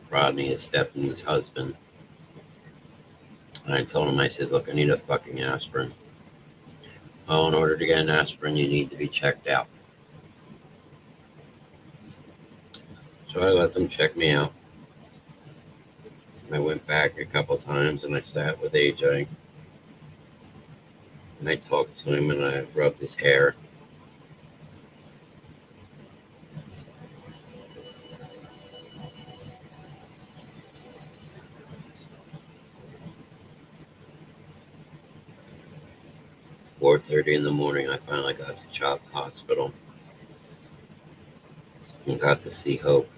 Rodney is Stephanie's husband. And I told him, I said, look, I need a fucking aspirin. Well, in order to get an aspirin, you need to be checked out. So I let them check me out. I went back a couple times and I sat with AJ. And I talked to him and I rubbed his hair. At 4:30 in the morning, I finally got to Chop Hospital and got to see Hope.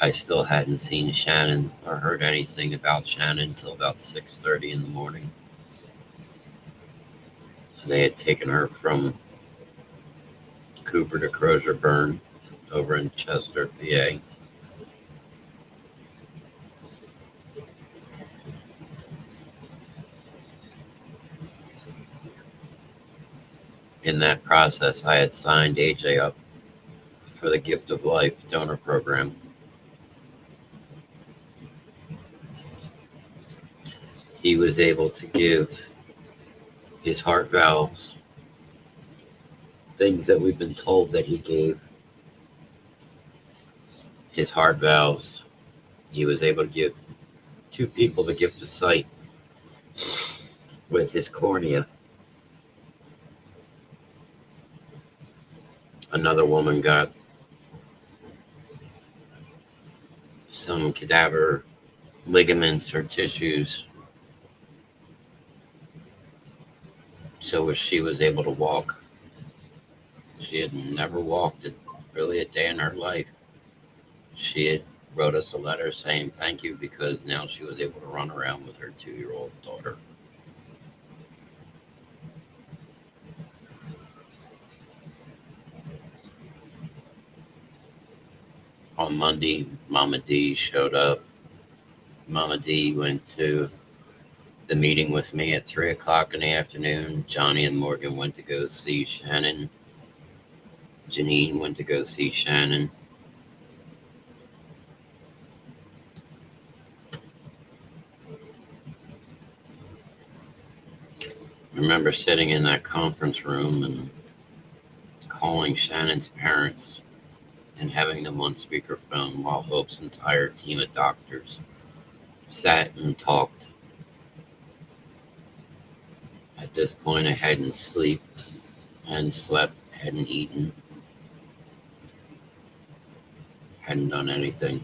I still hadn't seen Shannon or heard anything about Shannon until about 6:30 in the morning. They had taken her from Cooper to Crozier Burn over in Chester, PA. In that process, I had signed AJ up for the Gift of Life donor program. He was able to give his heart valves, things that we've been told that he gave. His heart valves, he was able to give 2 people the gift of sight with his cornea. Another woman got some cadaver ligaments or tissues, so she was able to walk. She had never walked really a day in her life. She had wrote us a letter saying thank you because now she was able to run around with her 2-year-old daughter. On Monday, Mama D showed up. Mama D went to the meeting with me at 3 o'clock in the afternoon. Johnny and Morgan went to go see Shannon. Janine went to go see Shannon. I remember sitting in that conference room and calling Shannon's parents and having them on speakerphone while Hope's entire team of doctors sat and talked. At this point, I hadn't slept, hadn't eaten, hadn't done anything.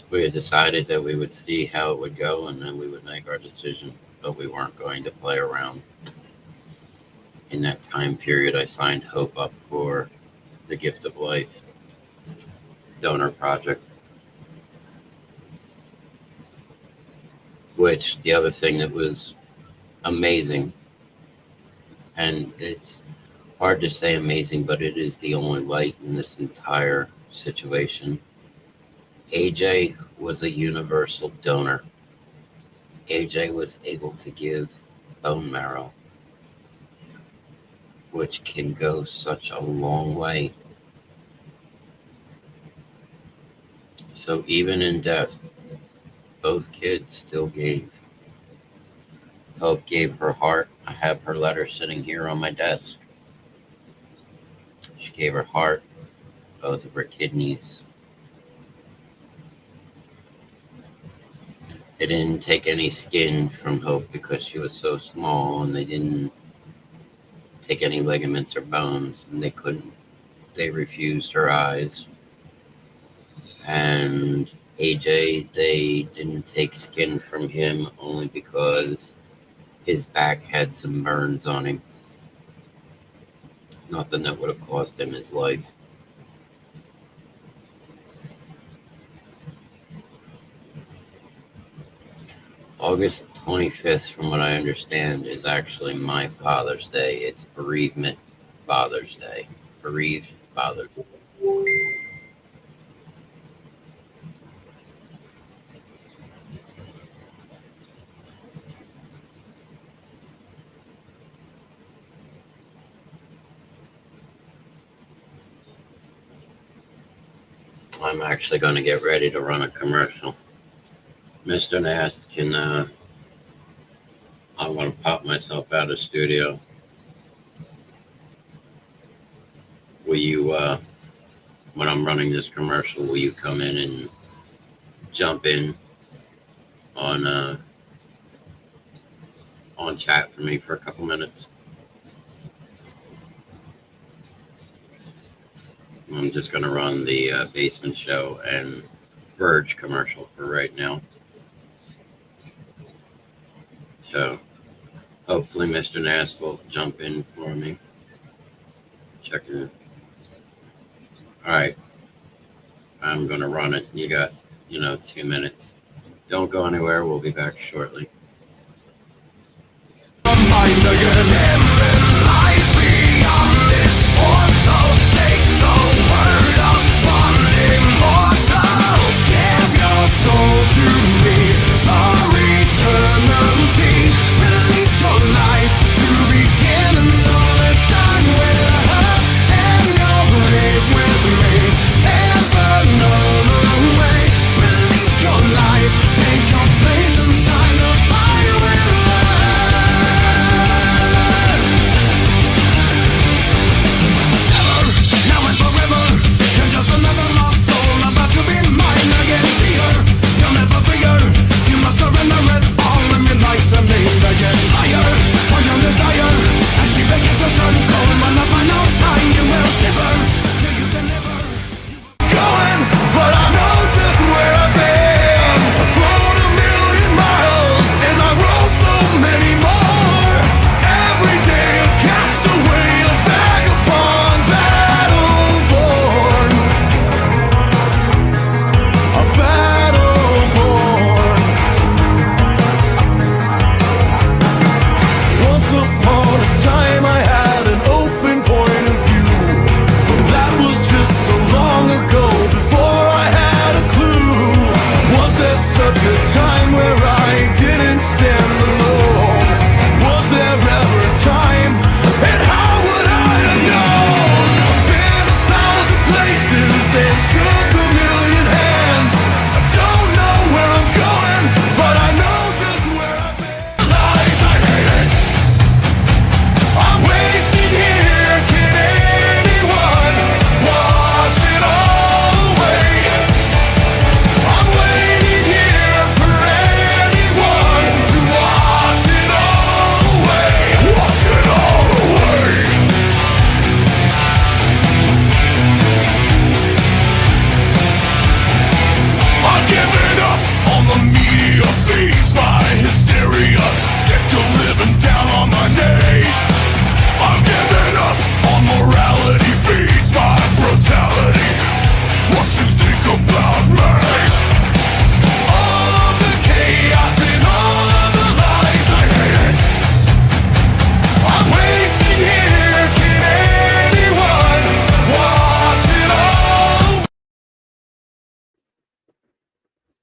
We had decided that we would see how it would go and then we would make our decision, but we weren't going to play around. In that time period, I signed Hope up for the Gift of Life donor project, which the other thing that was amazing, and it's hard to say amazing, but it is the only light in this entire situation. AJ was a universal donor. AJ was able to give bone marrow, which can go such a long way. So even in death, both kids still gave. Hope gave her heart. I have her letter sitting here on my desk. She gave her heart, both of her kidneys. They didn't take any skin from Hope because she was so small, and they didn't take any ligaments or bones, and they refused her eyes. And AJ, they didn't take skin from him only because his back had some burns on him. Nothing that would have cost him his life. August 25th, from what I understand, is actually my Father's Day. It's Bereavement Father's Day. Bereaved Father's Day. I'm actually going to get ready to run a commercial. Mr. Knast can, I want to pop myself out of studio. Will you, when I'm running this commercial, will you come in and jump in on chat for me for a couple minutes? I'm just going to run the Basement Show and Verge commercial for right now. So hopefully Mr. Knast will jump in for me. Checking it. All right. I'm going to run it. You got, 2 minutes. Don't go anywhere. We'll be back shortly.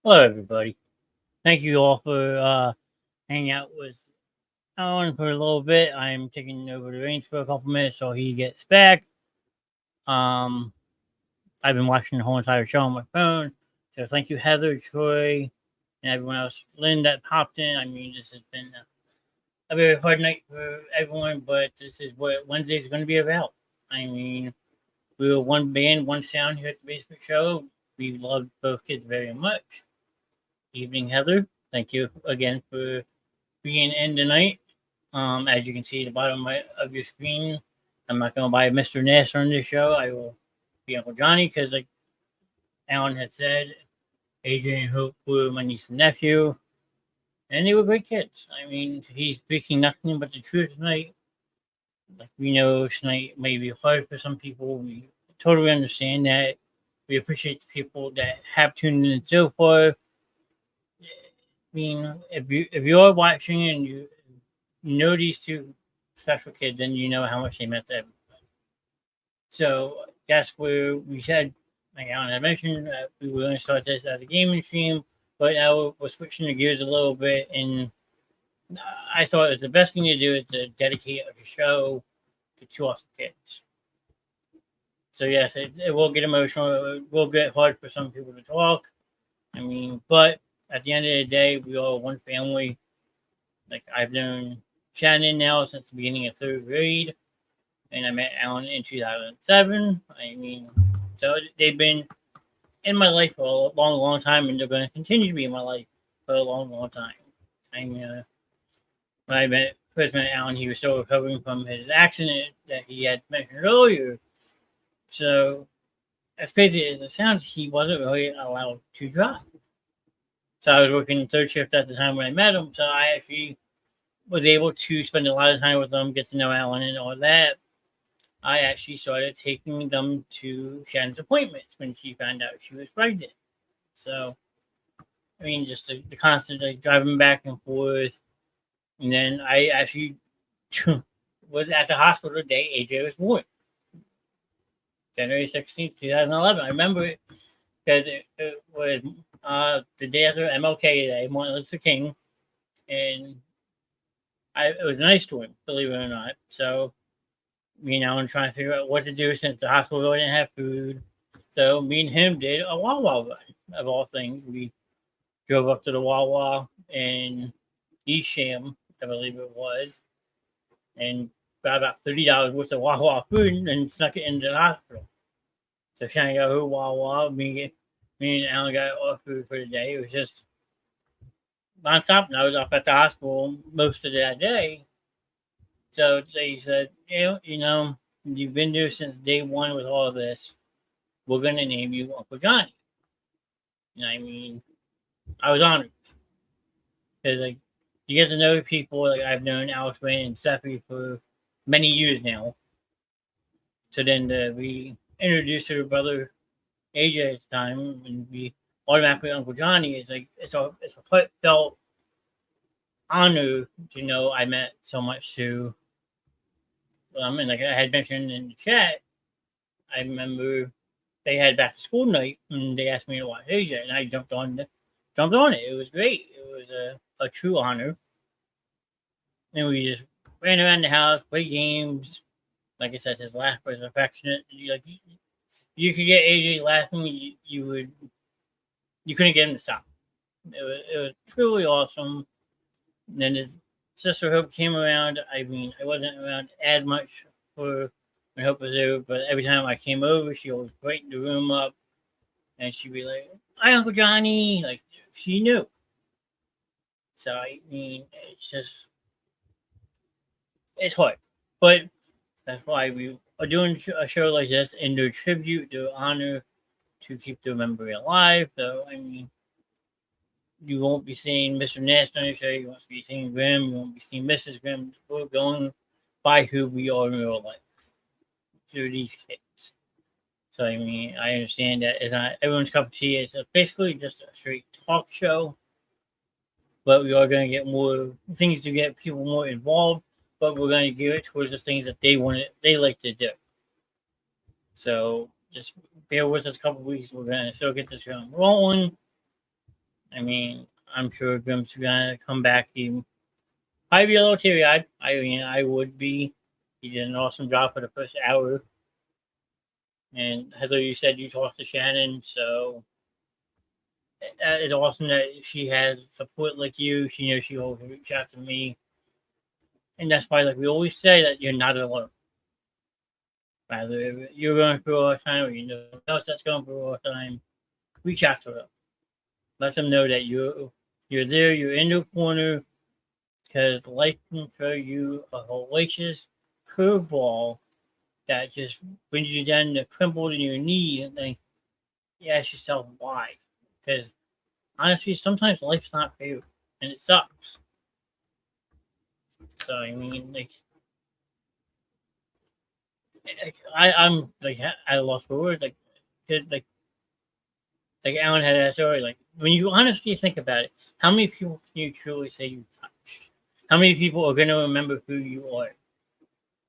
Hello, everybody. Thank you all for hang out with Alan for a little bit. I'm taking over the reins for a couple minutes so he gets back. Um, I've been watching the whole entire show on my phone. So thank you, Heather, Troy, and everyone else. Lynn that popped in. I mean, this has been a very hard night for everyone, but this is what Wednesday is going to be about. I mean, we were one band, one sound here at the Basement Show. We loved both kids very much. Evening, Heather. Thank you again for being in tonight. As you can see at the bottom of your screen, I'm not going to buy Mr. Knast on this show. I will be Uncle Johnny because, like Alan had said, Adrian and Hope were my niece and nephew, and they were great kids. I mean, he's speaking nothing but the truth tonight. Like, we know tonight may be hard for some people. We totally understand that. We appreciate the people that have tuned in so far. I mean, if you are watching and you know these two special kids, then you know how much they meant to everybody. So that's where we said, like Alan had mentioned, that we were going to start this as a gaming stream, but now we're switching the gears a little bit, and I thought it was the best thing to do is to dedicate a show to two awesome kids. So yes, it will get emotional. It will get hard for some people to talk. I mean, but at the end of the day, we are one family. Like, I've known Shannon now since the beginning of third grade, and I met Alan in 2007. I mean, so they've been in my life for a long, long time, and they're going to continue to be in my life for a long, long time. I mean, when first met Alan, he was still recovering from his accident that he had mentioned earlier. So, as crazy as it sounds, he wasn't really allowed to drive. So I was working third shift at the time when I met him. So I actually was able to spend a lot of time with him, get to know Alan and all that. I actually started taking them to Shannon's appointments when she found out she was pregnant. So, I mean, just the constant like driving back and forth. And then I actually was at the hospital the day AJ was born, January 16th, 2011. I remember it because it was the day after MLK Day, Martin Luther King, and it was a nice to him, believe it or not. So, I'm trying to figure out what to do since the hospital really didn't have food. So me and him did a Wawa run, of all things. We drove up to the Wawa in Eastham, I believe it was, and got about $30 worth of Wawa food and snuck it into the hospital. So Shannon got her Wawa, me and Alan got all food for the day. It was just nonstop, and I was up at the hospital most of that day. So they said, you've been there since day one with all of this. We're going to name you Uncle Johnny. And I mean, I was honored. Because, like, you get to know people. Like, I've known Alex Wayne and Steffi for many years now. So then to be introduced to her brother, AJ, at the time, and be automatically Uncle Johnny, is like, it's a heartfelt honor to know I meant so much to. And like I had mentioned in the chat, I remember they had back to school night and they asked me to watch AJ, and I jumped on it. It was great. It was a true honor. And we just ran around the house, played games. Like I said, his laugh was affectionate. You could get AJ laughing, you couldn't get him to stop. It was truly awesome. And then his sister Hope came around. I mean, I wasn't around as much for when Hope was there, but every time I came over, she always brightened the room up, and she'd be like, "Hi, Uncle Johnny." Like, she knew. So I mean, it's hard, but that's why we are doing a show like this and do tribute, do honor, to keep the memory alive. So I mean, you won't be seeing Mr. Knast on your show. You won't be seeing Grimm. You won't be seeing Mrs. Grimm. We're going by who we are in real life through these kids. So, I mean, I understand that it's not everyone's cup of tea. It's basically just a straight talk show. But we are going to get more things to get people more involved. But we're going to gear it towards the things that they like to do. So, just bear with us a couple of weeks. We're going to still get this show rolling. I mean, I'm sure Grimm's gonna come back I'd be a little teary-eyed. I mean, I would be. He did an awesome job for the first hour. And Heather, you said you talked to Shannon, so it's awesome that she has support like you. She knows she will reach out to me. And that's why, like we always say, that you're not alone. Either you're going through a hard time or you know someone else that's going through a hard time, reach out to them. Let them know that you're there, you're in the corner, because life can throw you a hellacious curveball that just brings you down to crumpled in your knee, and then you ask yourself why. Because honestly, sometimes life's not fair, and it sucks. So I mean, like, I'm like at a loss for words, like, because like Alan had that story. Like, when you honestly think about it, how many people can you truly say you touched? How many people are going to remember who you are?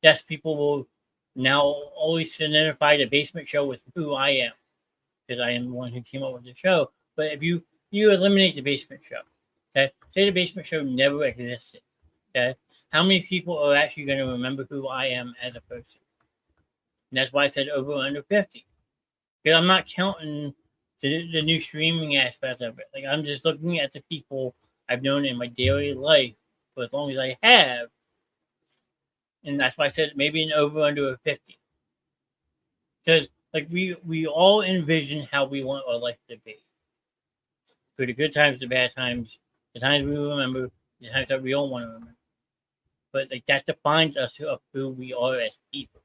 Yes, people will now always identify the basement show with who I am, because I am the one who came up with the show. But if you eliminate the basement show, okay, say the basement show never existed, okay, how many people are actually going to remember who I am as a person? And that's why I said over under 50, because I'm not counting the new streaming aspect of it. Like, I'm just looking at the people I've known in my daily life for as long as I have. And that's why I said maybe an over under of 50. Because like we all envision how we want our life to be. Through the good times, the bad times, the times we remember, the times that we don't want to remember. But like that defines us of who we are as people.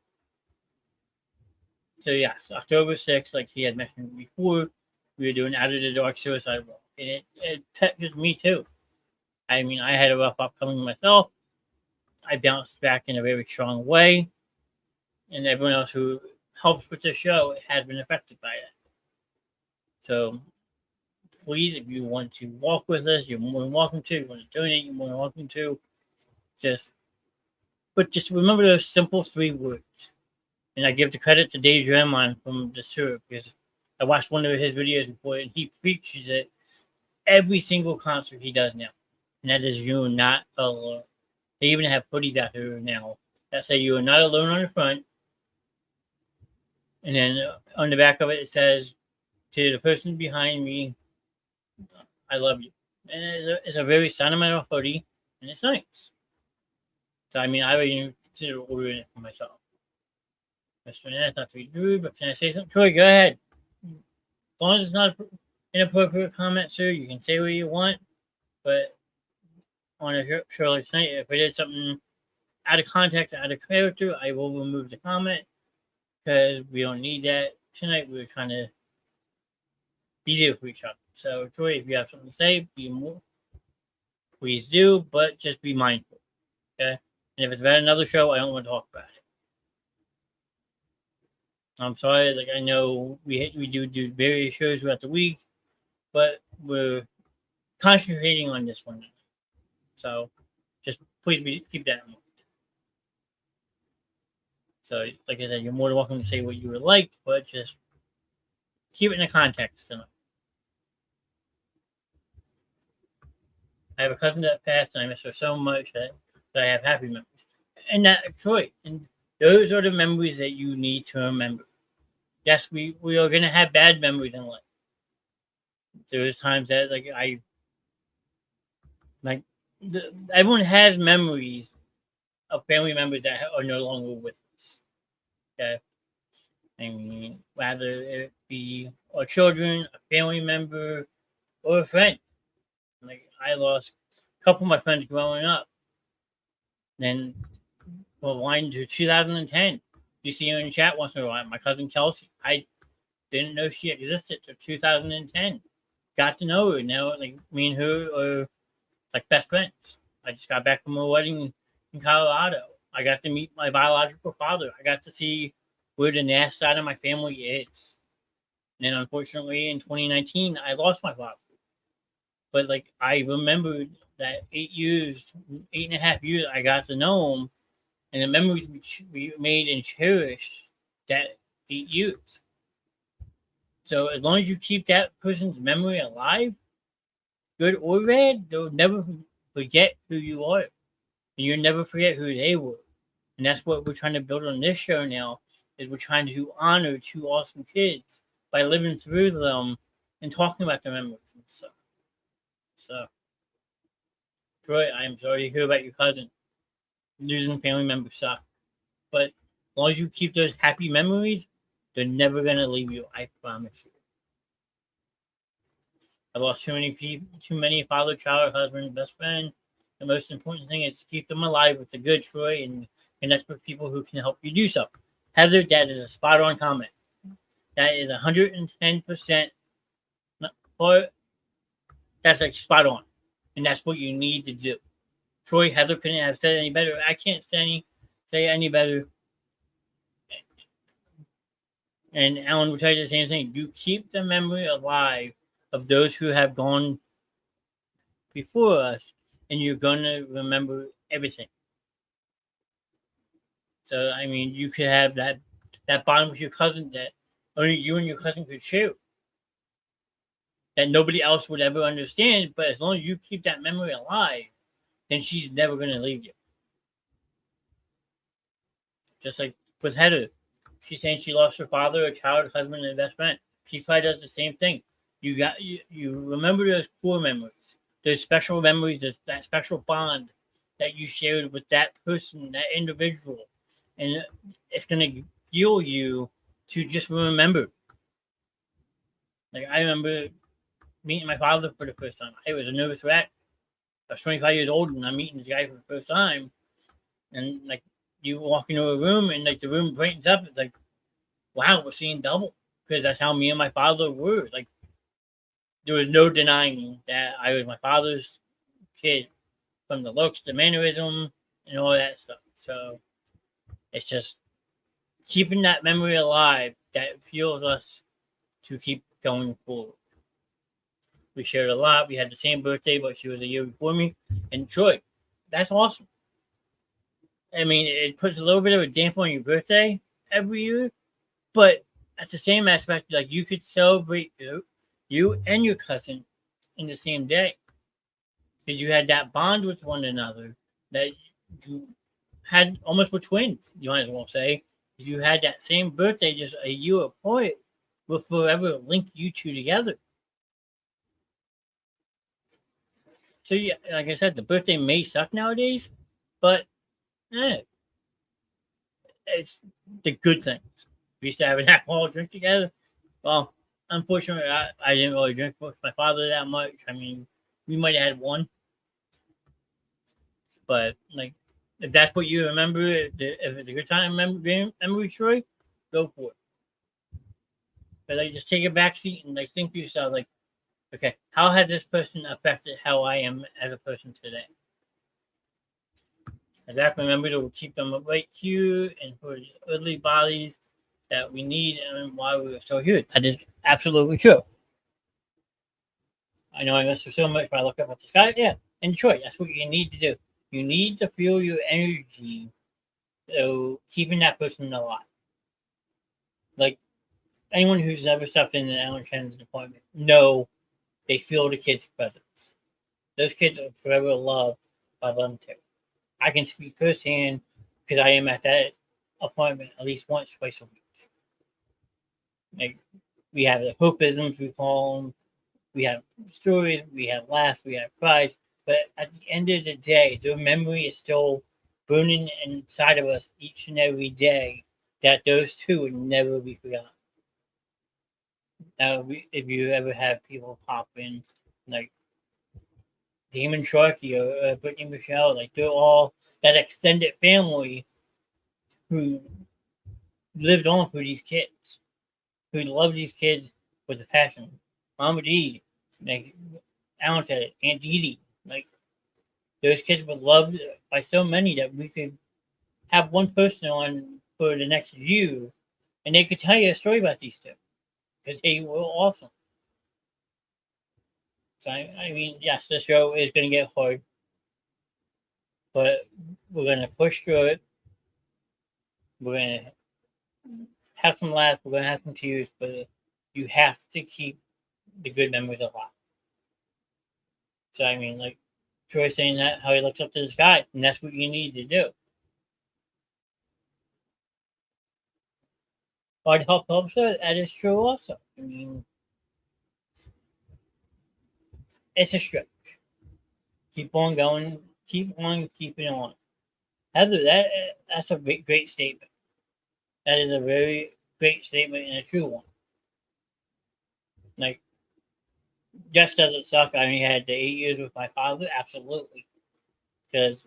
So yes, October 6th, like he had mentioned before, we were doing Out of the Dark Suicide Walk. And it touches me too. I mean, I had a rough upcoming myself. I bounced back in a very strong way. And everyone else who helps with the show has been affected by it. So please, if you want to walk with us, you're more than welcome to. If you want to donate, you're more than welcome to. Just remember those simple 3 words. And I give the credit to Dave Draymond from the Syrup, because I watched one of his videos before, and he preaches it every single concert he does now. And that is, you're not alone. They even have hoodies out there now that say you are not alone on the front. And then on the back of it, it says, to the person behind me, I love you. And it's a very sentimental hoodie, and it's nice. So, I mean, I would even consider ordering it for myself. Mr. Nance, not to be rude, but can I say something? Troy, go ahead. As long as it's not an inappropriate comment, sir, you can say what you want. But on a show like tonight, if it is something out of context, out of character, I will remove the comment, because we don't need that. Tonight, we were trying to be there for each other. So, Troy, if you have something to say, please do, but just be mindful. Okay? And if it's about another show, I don't want to talk about it. I'm sorry, like, I know we do various shows throughout the week, but we're concentrating on this one. So just please keep that in mind. So, like I said, you're more than welcome to say what you would like, but just keep it in the context tonight. I have a cousin that passed, and I miss her so much that I have happy memories. And that, Troy, and those are the memories that you need to remember. Yes, we are going to have bad memories in life. There's times that, everyone has memories of family members that are no longer with us. Okay? I mean, whether it be our children, a family member, or a friend. Like, I lost a couple of my friends growing up. Then we'll wind to 2010. You see her in chat once in a while. My cousin Kelsey. I didn't know she existed till 2010. Got to know her. Now, like, me and her are like best friends. I just got back from a wedding in Colorado. I got to meet my biological father. I got to see where the Knast side of my family is. And then, unfortunately, in 2019, I lost my father. But, like, I remembered that 8.5 years, I got to know him, and the memories we made and cherished that 8 years. So as long as you keep that person's memory alive, good or bad, they'll never forget who you are. and you'll never forget who they were. And that's what we're trying to build on this show now. Is we're trying to honor two awesome kids by living through them and talking about their memories and stuff. So, Troy, I am sorry to hear about your cousin. Losing family members suck. But as long as you keep those happy memories, they're never going to leave you. I promise you. I've lost too many people, too many father, child, husband, best friend. The most important thing is to keep them alive with the good, Troy, and connect with people who can help you do so. Heather, that is a spot on comment. That is 110%. Or that's like spot on. And that's what you need to do. Troy, Heather couldn't have said any better. I can't say any better. And Alan will tell you the same thing. You keep the memory alive of those who have gone before us, and you're going to remember everything. So, I mean, you could have that bond with your cousin that only you and your cousin could share, that nobody else would ever understand. But as long as you keep that memory alive, then she's never going to leave you. Just like with Heather. She's saying she lost her father, her child, husband, and best friend. She probably does the same thing. You remember those core memories, those special memories, that special bond that you shared with that person, that individual, and it's gonna fuel you to just remember. Like I remember meeting my father for the first time. I was a nervous wreck. I was 25 years old, and I'm meeting this guy for the first time, and like you walk into a room, and like the room brightens up. It's like, wow, we're seeing double, because that's how me and my father were. Like. There was no denying that I was my father's kid, from the looks, the mannerism, and all that stuff. So it's just keeping that memory alive that fuels us to keep going forward. We shared a lot. We had the same birthday, but she was a year before me. And Troy, that's awesome. I mean, it puts a little bit of a damper on your birthday every year, but at the same aspect, like you could celebrate you and your cousin in the same day, because you had that bond with one another that you had almost with twins, you might as well say. You had that same birthday just a year apart, will forever link you two together. So yeah, like I said, the birthday may suck nowadays, but it's the good things. We used to have an alcohol drink together. Well, unfortunately, I didn't really drink with my father that much. I mean, we might have had one, but like, if that's what you remember, if it's a good time memory, Troy, go for it. But like, just take a back seat and like think to yourself, like, okay, how has this person affected how I am as a person today? Exactly, remember to keep them right here and for the earthly bodies that we need and why we are still here. That is absolutely true. I know I missed her so much, but I look up at the sky. Yeah, in Detroit, that's what you need to do. You need to feel your energy, so keeping that person alive. Like anyone who's ever stepped in an Alan Shannon's appointment, know they feel the kid's presence. Those kids are forever loved by them too. I can speak firsthand because I am at that appointment at least once, twice a week. Like we have the hopeisms, we call them. We have stories, we have laughs, we have cries. But at the end of the day, the memory is still burning inside of us each and every day. That those two would never be forgotten. Now, if you ever have people pop in, like Damon Sharkey or Brittany Michelle, like they're all that extended family who lived on for these kids, who loved these kids with a passion. Mama D, like Alan said it, Aunt Dee Dee, like those kids were loved by so many that we could have one person on for the next year, and they could tell you a story about these two because they were awesome. So I mean, yes, the show is going to get hard, but we're going to push through it. We're going to have some laughs. We're going to have some tears, but you have to keep the good memories alive. So I mean, like, Troy saying that how he looks up to the sky, and that's what you need to do. Hard help helps her. That is true also. I mean, it's a stretch. Keep on going. Keep on keeping on. Heather, that's a great statement. That is a very great statement and a true one. Like, just does it suck? I only had the 8 years with my father. Absolutely, because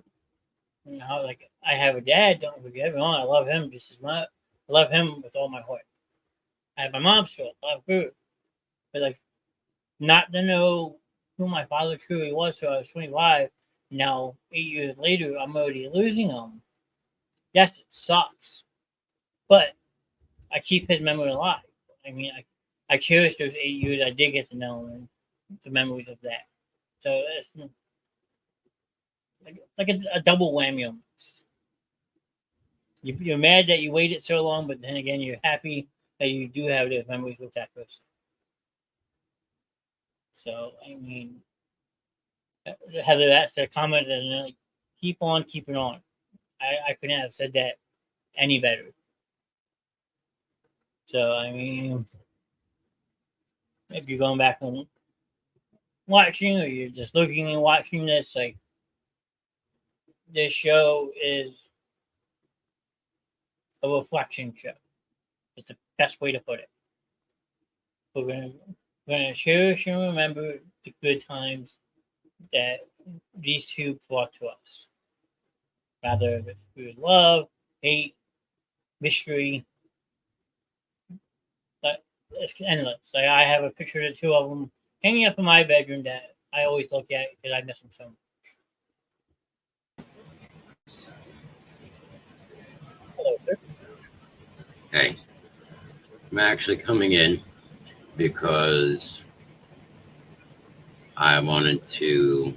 like I have a dad. Don't forget me wrong. I love him just as much. I love him with all my heart. I have my mom still. I love her, but like, not to know who my father truly was. So I was 25. Now 8 years later, I'm already losing him. Yes, it sucks, but I keep his memory alive. I mean, I cherish those 8 years I did get to know him and the memories of that. So it's like a double whammy almost. You're mad that you waited so long, but then again, you're happy that you do have those memories with that person. So, I mean, Heather, that's a comment that like, keep on keeping on. I couldn't have said that any better. So, I mean, if you're going back and watching or you're just looking and watching this, like, this show is a reflection show. It's the best way to put it. We're gonna cherish and remember the good times that these two brought to us. Rather if it's love, hate, mystery. But it's endless. Like I have a picture of the two of them hanging up in my bedroom that I always look at because I miss them so much. Hello, sir. Hey, I'm actually coming in because I wanted to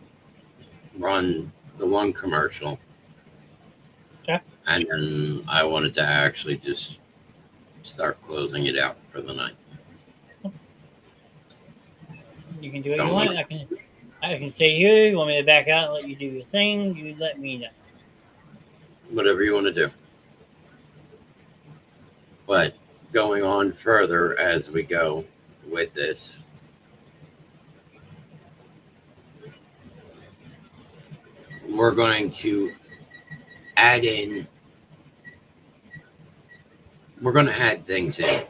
run the one commercial. Okay. And then I wanted to actually just start closing it out for the night. You can do what you want. I can stay here. You want me to back out and let you do your thing? You let me know. Whatever you want to do. But going on further as we go with this, we're going to add things in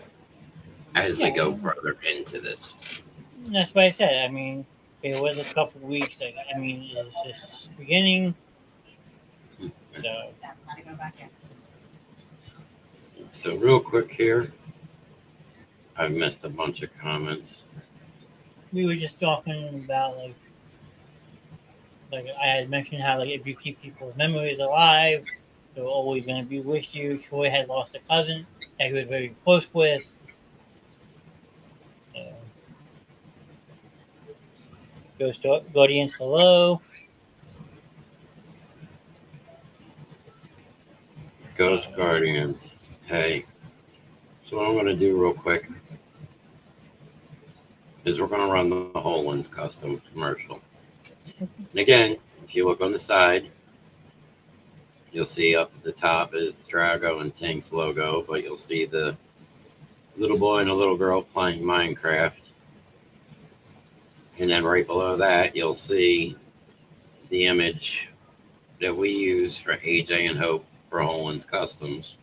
as we go further into this. That's what I said. I mean, it was a couple of weeks. I mean, it's just beginning. So real quick here, I've missed a bunch of comments. We were just talking about like I had mentioned how like if you keep people's memories alive, they're always going to be with you. Troy had lost a cousin that he was very close with. So, Guardians, hello. Ghost Guardians. Hey. So what I'm going to do real quick is we're going to run the Holland's custom commercial. And again, if you look on the side, you'll see up at the top is Drago and Tink's logo, but you'll see the little boy and a little girl playing Minecraft. And then right below that, you'll see the image that we use for AJ and Hope for Holland's Customs.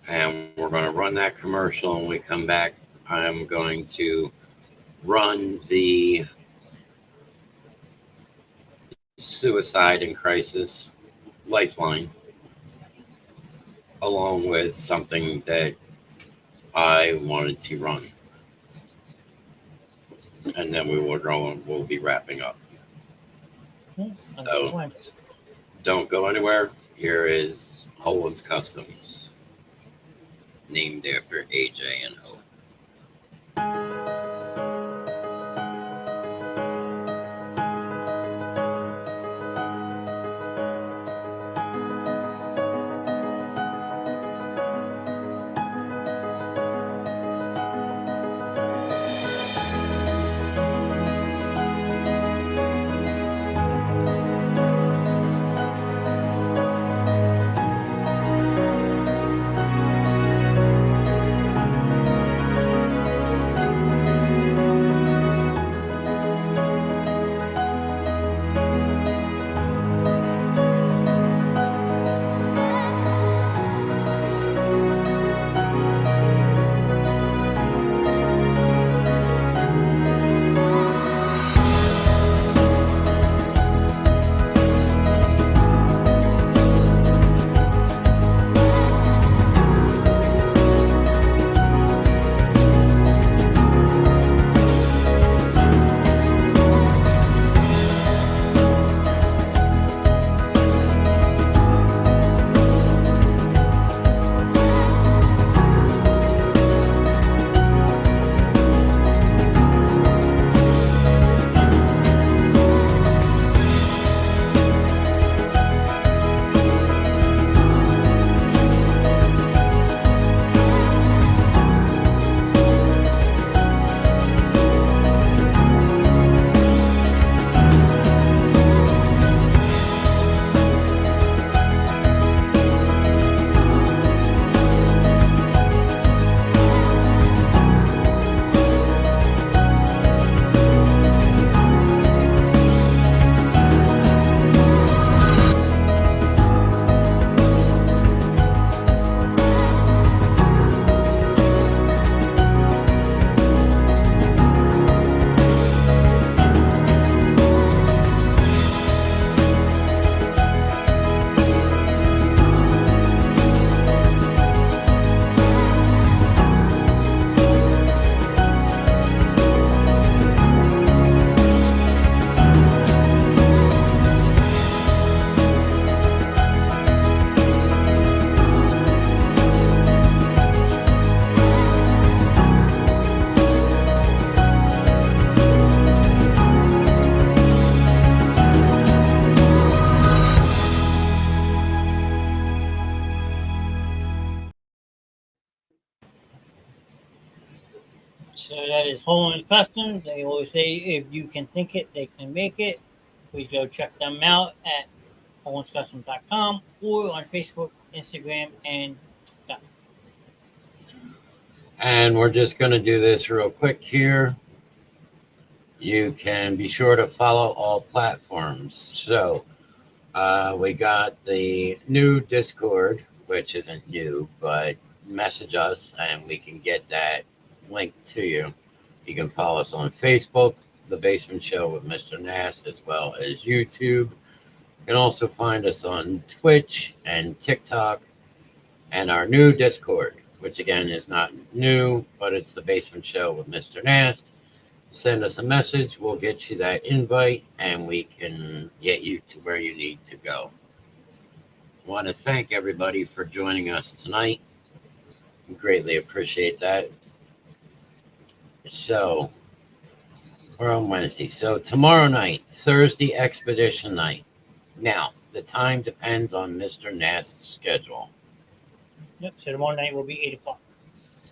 And we're going to run that commercial. And when we come back, I'm going to run the suicide and crisis lifeline along with something that I wanted to run. And then we'll be wrapping up. So don't go anywhere. Here is Holland's Customs, named after AJ and Hope. So that is Holin's Customs. They always say if you can think it, they can make it. Please go check them out at holinscustoms.com or on Facebook, Instagram, and TikTok. And we're just going to do this real quick here. You can be sure to follow all platforms. So we got the new Discord, which isn't new, but message us and we can get that link to you. You can follow us on Facebook, The Basement Show with Mr. Knast, as well as YouTube. You can also find us on Twitch and TikTok and our new Discord, which again is not new, but it's The Basement Show with Mr. Knast. Send us a message. We'll get you that invite and we can get you to where you need to go. I want to thank everybody for joining us tonight. We greatly appreciate that. So, we're on Wednesday. So, tomorrow night, Thursday Expedition Night. Now, the time depends on Mr. Nast's schedule. Yep. So tomorrow night will be 8 o'clock.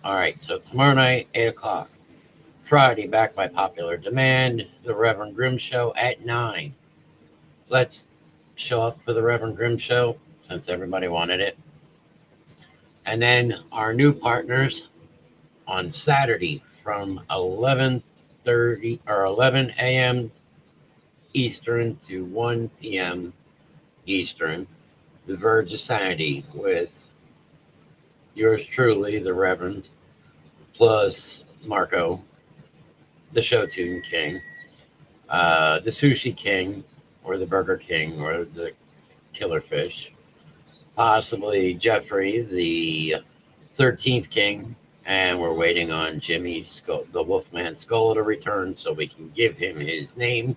All right. So, tomorrow night, 8 o'clock. Friday, back by popular demand, the Reverend Grimm Show at 9. Let's show up for the Reverend Grimm Show since everybody wanted it. And then our new partners on Saturday from 11:30 or 11 a.m. Eastern to 1 p.m. Eastern, The Verge of Sanity with yours truly, the Reverend, plus Marco, the Show Tune King, the Sushi King, or the Burger King, or the Killer Fish, possibly Jeffrey, the 13th King, and we're waiting on Jimmy Skull, the Wolfman Skull, to return so we can give him his name.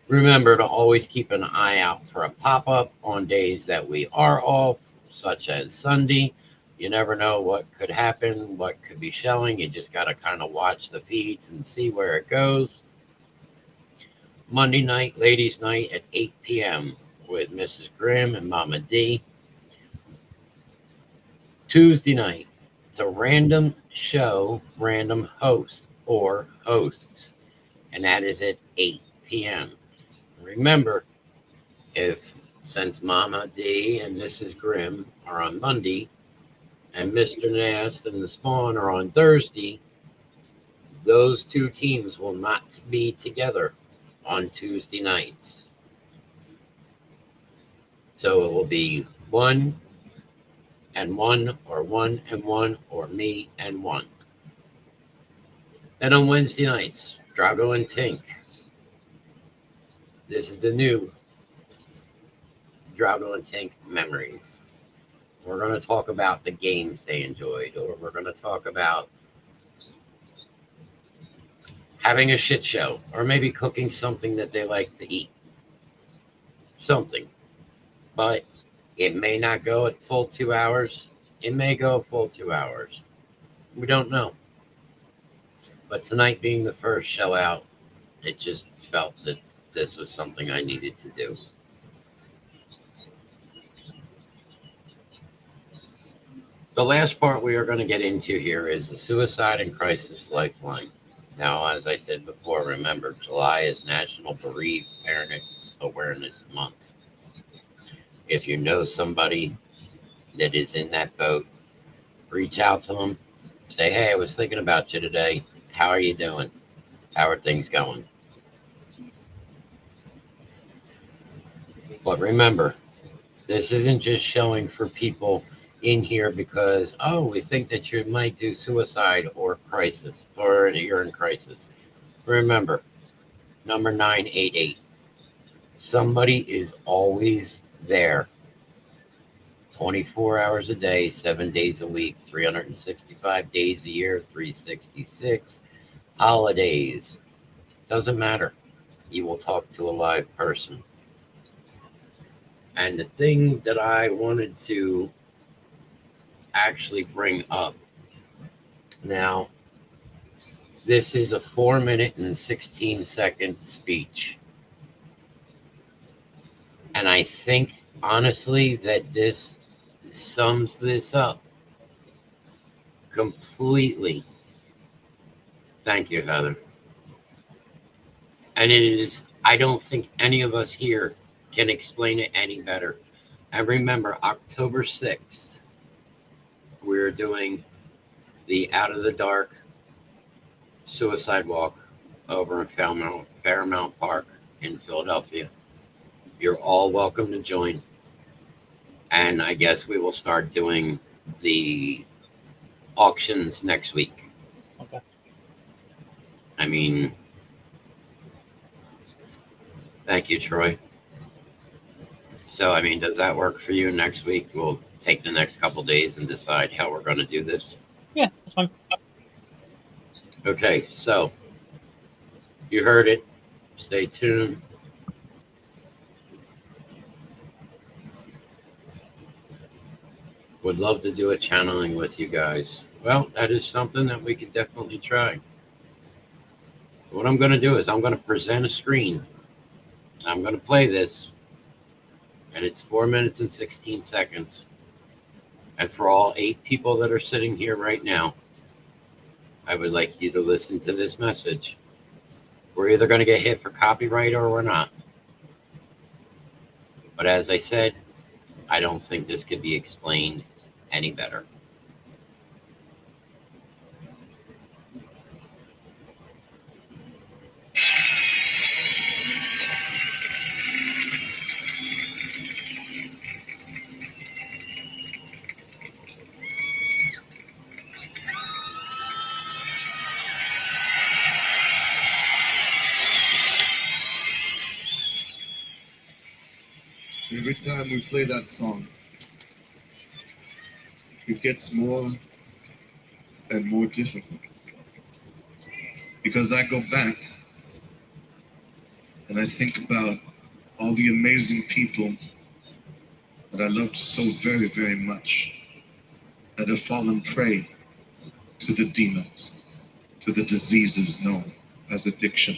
Remember to always keep an eye out for a pop-up on days that we are off, such as Sunday. You never know what could happen, what could be showing. You just got to kind of watch the feeds and see where it goes. Monday night, ladies' night at 8 p.m. with Mrs. Grimm and Mama D. Tuesday night, it's a random show, random host or hosts, and that is at 8 p.m. Remember, since Mama D and Mrs. Grimm are on Monday, and Mr. Nast and the Spawn are on Thursday, those two teams will not be together on Tuesday nights. So it will be 1 and 1, or 1 and 1, or me and 1. Then on Wednesday nights, Drago and Tink. This is the new Drago and Tink Memories. We're going to talk about the games they enjoyed, or we're going to talk about having a shit show, or maybe cooking something that they like to eat. Something. But it may not go at full 2 hours. It may go full 2 hours. We don't know. But tonight being the first show out, it just felt that this was something I needed to do. The last part we are going to get into here is the Suicide and Crisis Lifeline. Now, as I said before, remember, July is National Bereaved Parents Awareness Month. If you know somebody that is in that boat, reach out to them. Say, hey, I was thinking about you today. How are you doing? How are things going? But remember, this isn't just showing for people in here because, oh, we think that you might do suicide or crisis, or you're in crisis. Remember, number 988. Somebody is always there. 24 hours a day, 7 days a week, 365 days a year, 366 holidays. Doesn't matter. You will talk to a live person. And the thing that I wanted to actually bring up now, this is a 4-minute and 16-second speech. And I think, honestly, that this sums this up completely. Thank you, Heather. And it is, I don't think any of us here can explain it any better. And remember, October 6th, we're doing the Out of the Dark Suicide Walk over in Fairmount Park in Philadelphia. You're all welcome to join. And I guess we will start doing the auctions next week. Okay. I mean, thank you, Troy. So, I mean, does that work for you next week? We'll take the next couple days and decide how we're going to do this. Yeah, that's fine. Okay, so you heard it. Stay tuned. Would love to do a channeling with you guys. Well, that is something that we could definitely try. What I'm going to do is I'm going to present a screen. I'm going to play this. And it's 4 minutes and 16 seconds. And for all 8 people that are sitting here right now, I would like you to listen to this message. We're either going to get hit for copyright or we're not. But as I said, I don't think this could be explained any better. Every time we play that song, it gets more and more difficult. Because I go back and I think about all the amazing people that I loved so very, very much that have fallen prey to the demons, to the diseases known as addiction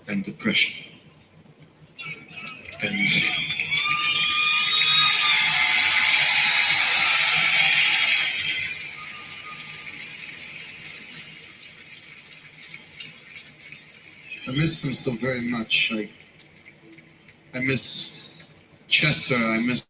and depression. And I miss them so very much. I miss Chester. I miss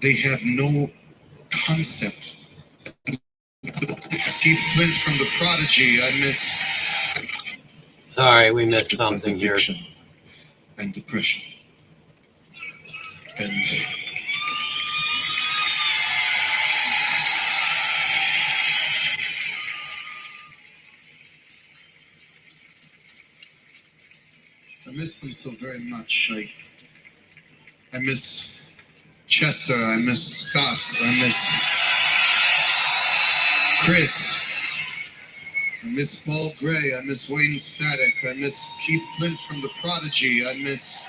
they have no concept. Keith Flint from The Prodigy. I miss Sorry, we missed something here. addiction and depression. And I miss them so very much. I miss Chester. I miss Scott. I miss Chris. I miss Paul Gray. I miss Wayne Static. I miss Keith Flint from The Prodigy. I miss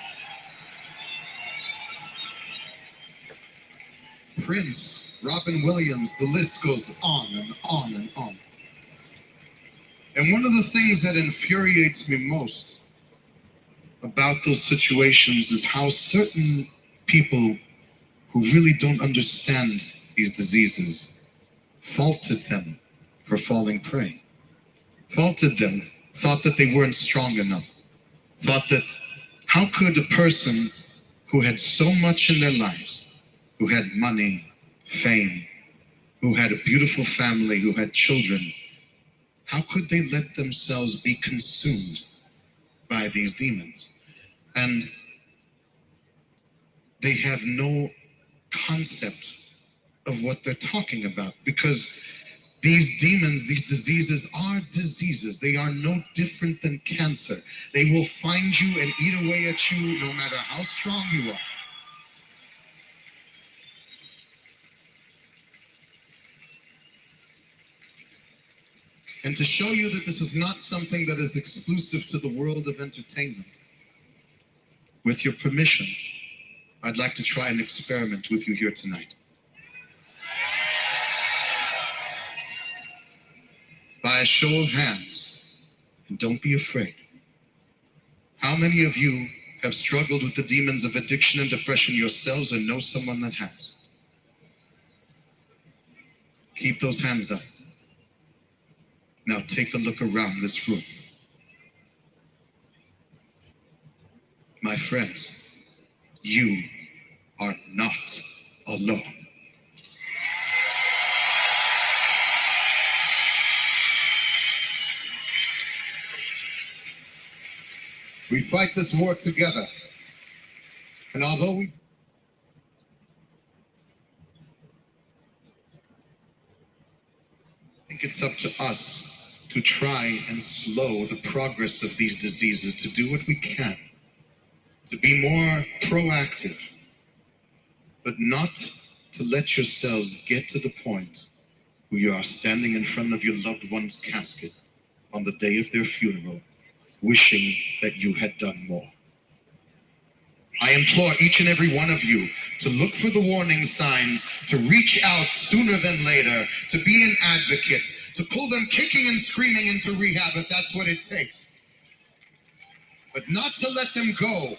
Prince, Robin Williams. The list goes on and on and on. And one of the things that infuriates me most about those situations is how certain people who really don't understand these diseases faulted them for falling prey. Faulted them, thought that they weren't strong enough. Thought that how could a person who had so much in their lives, who had money, fame, who had a beautiful family, who had children, how could they let themselves be consumed by these demons. And they have no concept of what they're talking about, because these demons, these diseases are diseases. They are no different than cancer. They will find you and eat away at you no matter how strong you are. And to show you that this is not something that is exclusive to the world of entertainment, with your permission, I'd like to try an experiment with you here tonight. By a show of hands, and don't be afraid, how many of you have struggled with the demons of addiction and depression yourselves or know someone that has? Keep those hands up. Now take a look around this room. My friends, you are not alone. We fight this war together. And although I think it's up to us to try and slow the progress of these diseases, to do what we can, to be more proactive, but not to let yourselves get to the point where you are standing in front of your loved one's casket on the day of their funeral, wishing that you had done more. I implore each and every one of you to look for the warning signs, to reach out sooner than later, to be an advocate, to pull them kicking and screaming into rehab if that's what it takes. But not to let them go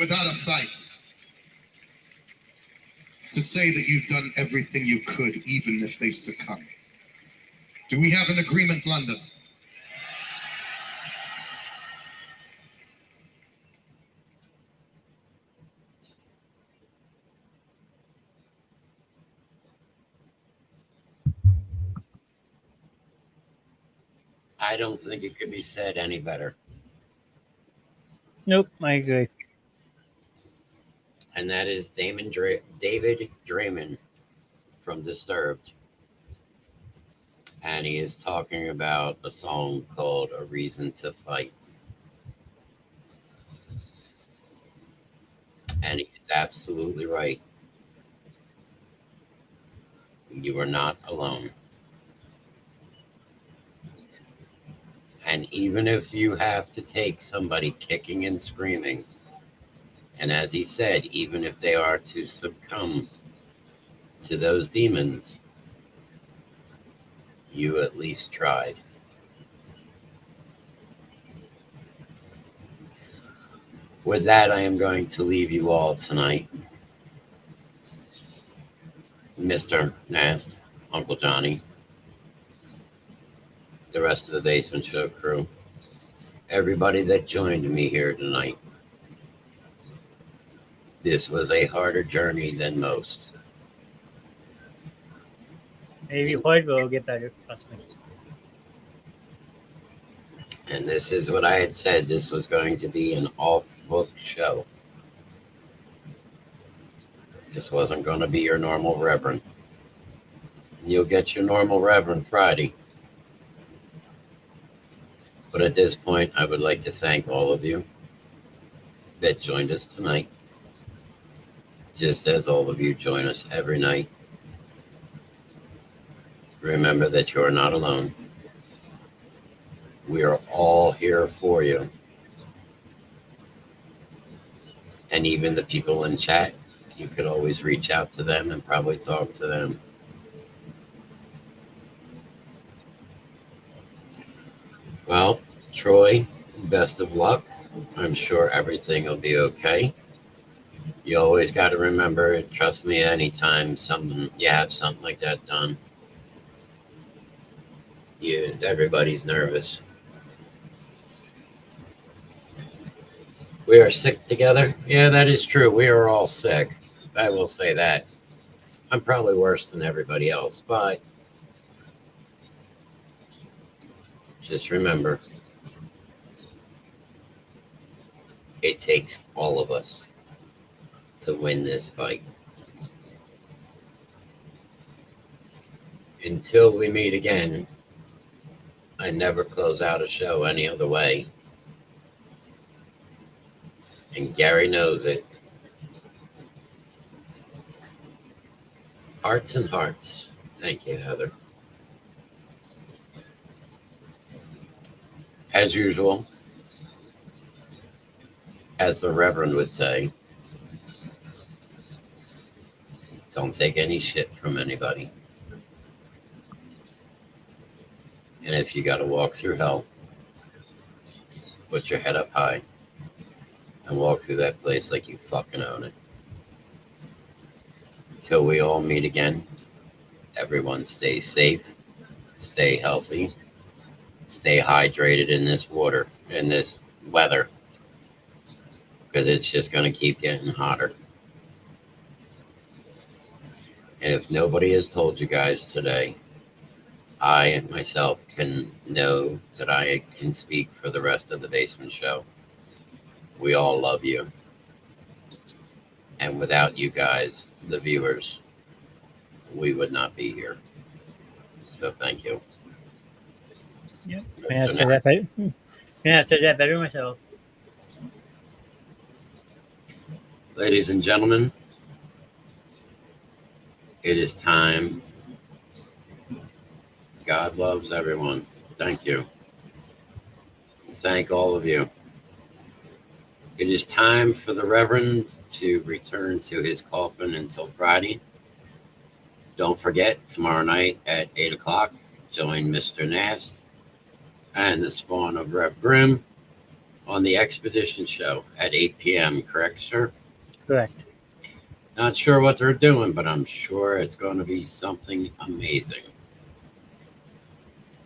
without a fight. To say that you've done everything you could, even if they succumb. Do we have an agreement, London? I don't think it could be said any better. Nope, I agree. And that is David Draymond from Disturbed. And he is talking about a song called A Reason to Fight. And he's absolutely right. You are not alone. And even if you have to take somebody kicking and screaming, and as he said, even if they are to succumb to those demons, you at least tried. With that, I am going to leave you all tonight. Mr. Knast, Uncle Johnny, the rest of the Basement Show crew, everybody that joined me here tonight. This was a harder journey than most. Maybe Floyd will get better. Trust me. And this is what I had said. This was going to be an off-book show. This wasn't going to be your normal Reverend. You'll get your normal Reverend Friday. But at this point, I would like to thank all of you that joined us tonight, just as all of you join us every night. Remember that you are not alone. We are all here for you. And even the people in chat, you could always reach out to them and probably talk to them. Well, Troy, best of luck. I'm sure everything will be okay. You always got to remember, trust me, anytime you have something like that done, everybody's nervous. We are sick together. Yeah, that is true. We are all sick. I will say that. I'm probably worse than everybody else, but just remember, It takes all of us to win this fight. Until we meet again, I never close out a show any other way. And Gary knows it. Hearts and hearts. Thank you, Heather. As usual, as the Reverend would say, don't take any shit from anybody. And if you got to walk through hell, put your head up high and walk through that place like you fucking own it. Till we all meet again, everyone stay safe, stay healthy, stay hydrated in this water, in this weather, because it's just going to keep getting hotter. And if nobody has told you guys today, I myself can know that I can speak for the rest of the Basement Show. We all love you. And without you guys, the viewers, we would not be here. So thank you. Yep. I said that better. I said that better myself. Ladies and gentlemen, it is time. God loves everyone. Thank you. Thank all of you. It is time for the Reverend to return to his coffin until Friday. Don't forget, tomorrow night at 8 o'clock, join Mr. Knast and the spawn of Rev Grimm on the Expedition Show at 8 p.m. Correct, sir? Correct. Not sure what they're doing, but I'm sure it's going to be something amazing.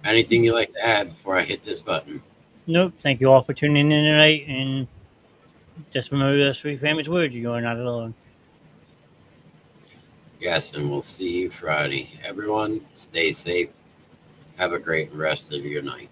Anything you'd like to add before I hit this button? Nope. Thank you all for tuning in tonight, and just remember those 3 famous words: you are not alone. Yes, and we'll see you Friday. Everyone, stay safe. Have a great rest of your night.